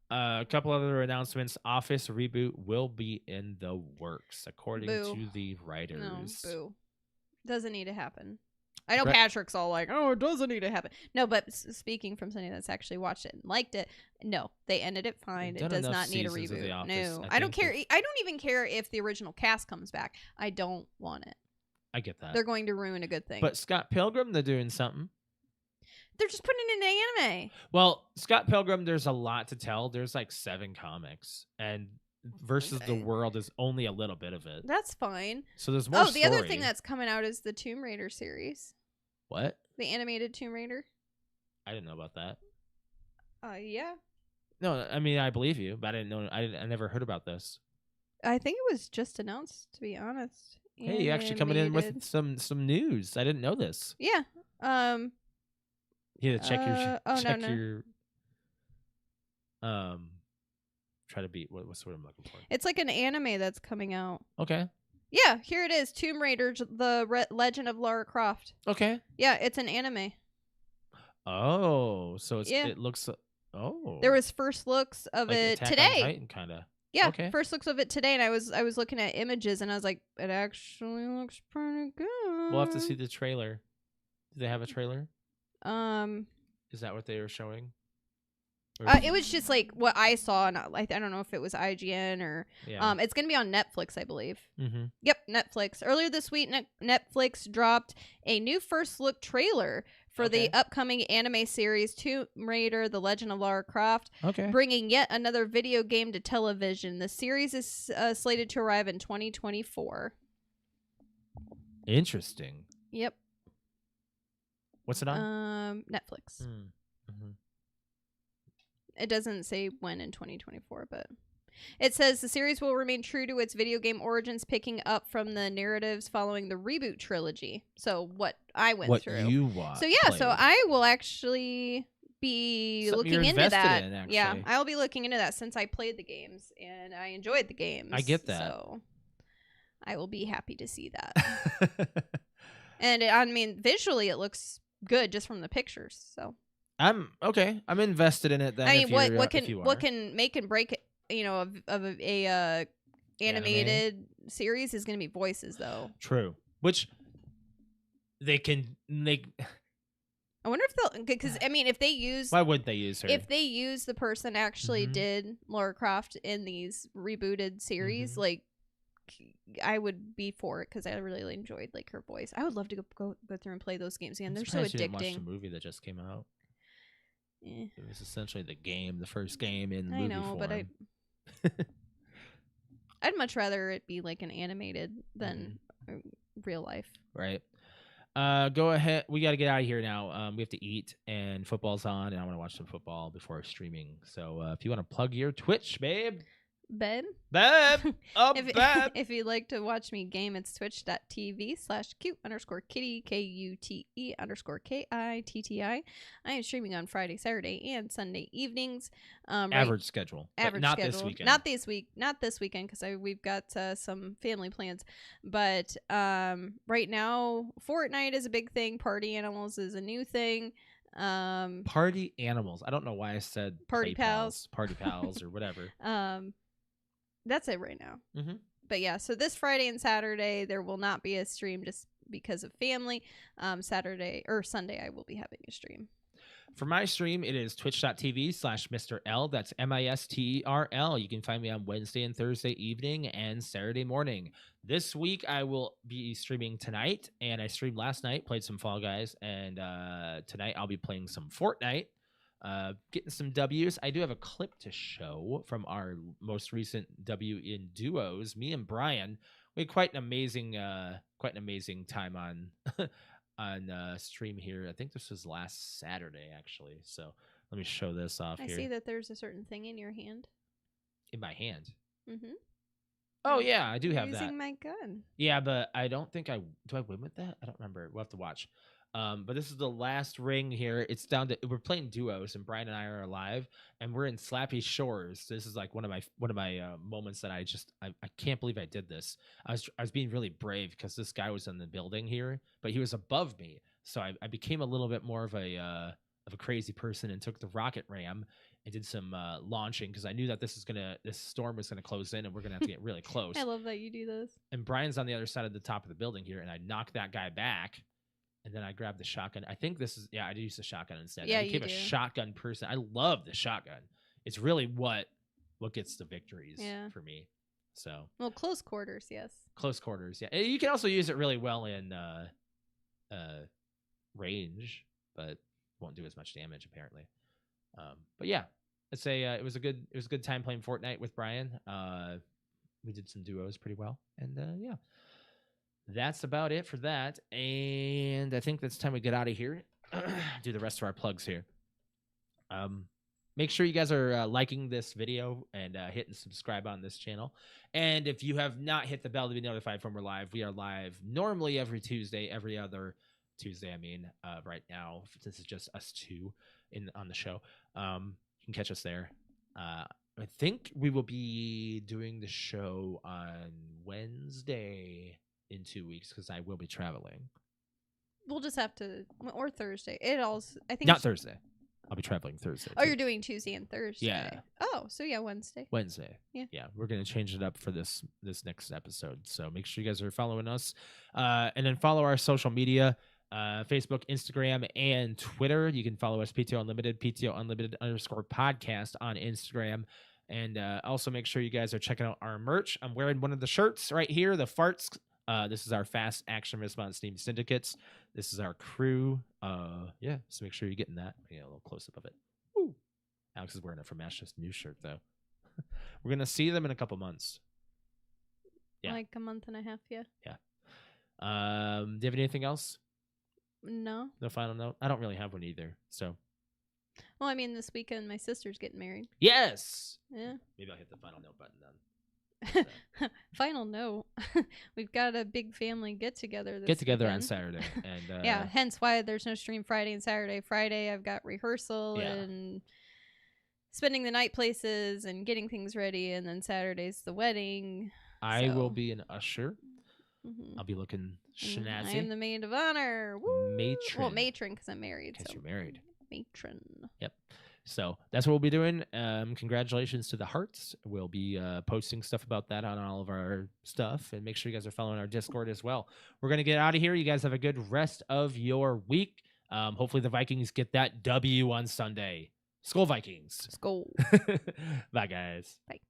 A couple other announcements. Office reboot will be in the works, according to the writers. No, boo. Doesn't need to happen. I know Right. Patrick's all like, oh, it doesn't need to happen. No, but speaking from somebody that's actually watched it and liked it, no, they ended it fine. They've It done does enough not need a seasons of The reboot. Office. No, I I don't think care. I don't even care if the original cast comes back. I don't want it. I get that. They're going to ruin a good thing. But Scott Pilgrim, they're doing something. They're just putting it in an anime. Well, Scott Pilgrim, there's a lot to tell. There's like 7 comics, and versus the Okay. world is only a little bit of it. That's fine. So there's more. The other story. thing that's coming out is the Tomb Raider series, What? the animated Tomb Raider. I didn't know about that. Yeah. No, I mean I believe you, but I didn't know. I never heard about this. I think it was just announced, to be honest. Hey, you actually coming in with Animated. some news. I didn't know this. Yeah. You had to check your check no. your try to beat what's the word I'm looking for. It's like an anime that's coming out. Okay. Yeah, here it is. Tomb Raider, the Legend of Lara Croft. Okay. Yeah, it's an anime. Oh, so Yeah. it looks. Oh. There was first looks of like it Attack today. on Titan, kind of. Yeah, Okay. first looks of it today, and I was looking at images, and I was like, it actually looks pretty good. We'll have to see the trailer. Do they have a trailer? Um, Is that what they were showing? it was just like what I saw, and I don't know if it was IGN or Yeah. it's gonna be on Netflix, I believe. Mm-hmm. Yep, Netflix. Earlier this week, Netflix dropped a new first look trailer for the upcoming anime series Tomb Raider: The Legend of Lara Croft, Okay. bringing yet another video game to television. The series is slated to arrive in 2024. Interesting. Yep. What's it on? Netflix. Mm-hmm. It doesn't say when in 2024, but it says the series will remain true to its video game origins, picking up from the narratives following the reboot trilogy. So what I went through. What you watched. So yeah, so I will actually be Something looking you're into that. invested in, Yeah, actually. I'll be looking into that since I played the games and I enjoyed the games. I get that. So I will be happy to see that. And I mean, visually it looks good just from the pictures. So I'm okay. I'm invested in it. Then I mean, if what you're, if you what are. can make and break it, of a animated series is going to be voices, though. True. Which they can make. I wonder if they'll, because I mean, if they use Why wouldn't they use her? if they use the person actually Mhm. did Lara Croft in these rebooted series, Mhm. like I would be for it because I really enjoyed like her voice. I would love to go through and play those games again. I'm They're so surprised you didn't watch the addicting. movie that just came out. Eh, It was essentially the game, the first game in I movie know, form. but I'd much rather it be like an animated than real life. Right. Go ahead. We got to get out of here now. We have to eat, and football's on, and I want to watch some football before streaming. So if you want to plug your Twitch, babe, Babe? babe, babe. If you'd like to watch me game, it's twitch.tv/cute_kitty, KUTE_KITTI. I am streaming on Friday, Saturday, and Sunday evenings. Average schedule. But Average not schedule. this weekend. Not this weekend because we've got some family plans. But right now, Fortnite is a big thing. Party Animals is a new thing. Party Animals. I don't know why I said Party Play Pals. Party Pals, or whatever. That's it right now. Mm-hmm. But yeah, so this Friday and Saturday there will not be a stream just because of family. Saturday or Sunday I will be having a stream. For my stream, it is twitch.tv/Mr. L. That's MISTERL. You can find me on Wednesday and Thursday evening and Saturday morning. This week, I will be streaming tonight, and I streamed last night, played some Fall Guys, and tonight I'll be playing some Fortnite, getting some W's. I do have a clip to show from our most recent W in duos. Me and Brian, we had quite an amazing time on on stream here. I think this was last Saturday, actually. So let me show this off I here. see that there's a certain thing in your hand. In my hand. Mm-hmm. Oh yeah, I do have that. Using my gun. Yeah, but I don't think do I win with that? I don't remember. We'll have to watch. But this is the last ring here. It's down to we're playing duos, and Brian and I are alive, and we're in Slappy Shores. This is like one of my moments that I can't believe I did this. I was being really brave because this guy was in the building here, but he was above me, so I became a little bit more of a crazy person and took the rocket ram and did some launching because I knew that this storm was gonna close in and we're gonna have to get really close. I love that you do this. And Brian's on the other side of the top of the building here, and I knocked that guy back. And then I grabbed the shotgun. I think this is, I did use the shotgun instead. Yeah, I became a shotgun person. I love the shotgun. It's really what gets the victories for me. So, well, close quarters, yes. Close quarters, yeah. You can also use it really well in range, but won't do as much damage apparently. But yeah, I'd say it was a good time playing Fortnite with Brian. We did some duos pretty well, and yeah. That's about it for that. And I think that's time we get out of here. Do the rest of our plugs here. Make sure you guys are liking this video and hitting subscribe on this channel. And if you have not hit the bell to be notified when we're live, we are live normally every Tuesday, every other Tuesday. Right now, this is just us two on the show. You can catch us there. I think we will be doing the show on Wednesday in 2 weeks because I will be traveling. We'll just have to, or Thursday. I think not Thursday. I'll be traveling Thursday. Oh, you're doing Tuesday and Thursday. Yeah. Oh, so yeah, Wednesday. Yeah. We're gonna change it up for this next episode. So make sure you guys are following us, and then follow our social media. Facebook, Instagram, and Twitter. You can follow us PTOUnlimited, PTOUnlimited_podcast on Instagram. And also make sure you guys are checking out our merch. I'm wearing one of the shirts right here, the Farts. This is our Fast Action Response Team Syndicates. This is our crew. Yeah, so make sure you're getting that. A little close-up of it. Woo. Alex is wearing a From Ashes new shirt, though. We're going to see them in a couple months. Yeah. Like a month and a half, yeah. Yeah. Do you have anything else? No. No final note? I don't really have one either, so. Well, I mean, this weekend my sister's getting married. Yes! Yeah. Maybe I'll hit the final note button then. Final note. We've got a big family get-together this Get-together weekend. on Saturday. And yeah, hence why there's no stream Friday and Saturday. Friday, I've got rehearsal and spending the night places and getting things ready, and then Saturday's the wedding. I will be an usher. Mm-hmm. I'll be looking snazzy. I am the maid of honor. Woo! Matron. Well, matron because I'm married. Because so. you're married. Matron. Yep. So that's what we'll be doing. Congratulations to the Hearts. We'll be posting stuff about that on all of our stuff. And make sure you guys are following our Discord as well. We're going to get out of here. You guys have a good rest of your week. Hopefully the Vikings get that W on Sunday. Skol Vikings. Skol. Bye, guys. Bye.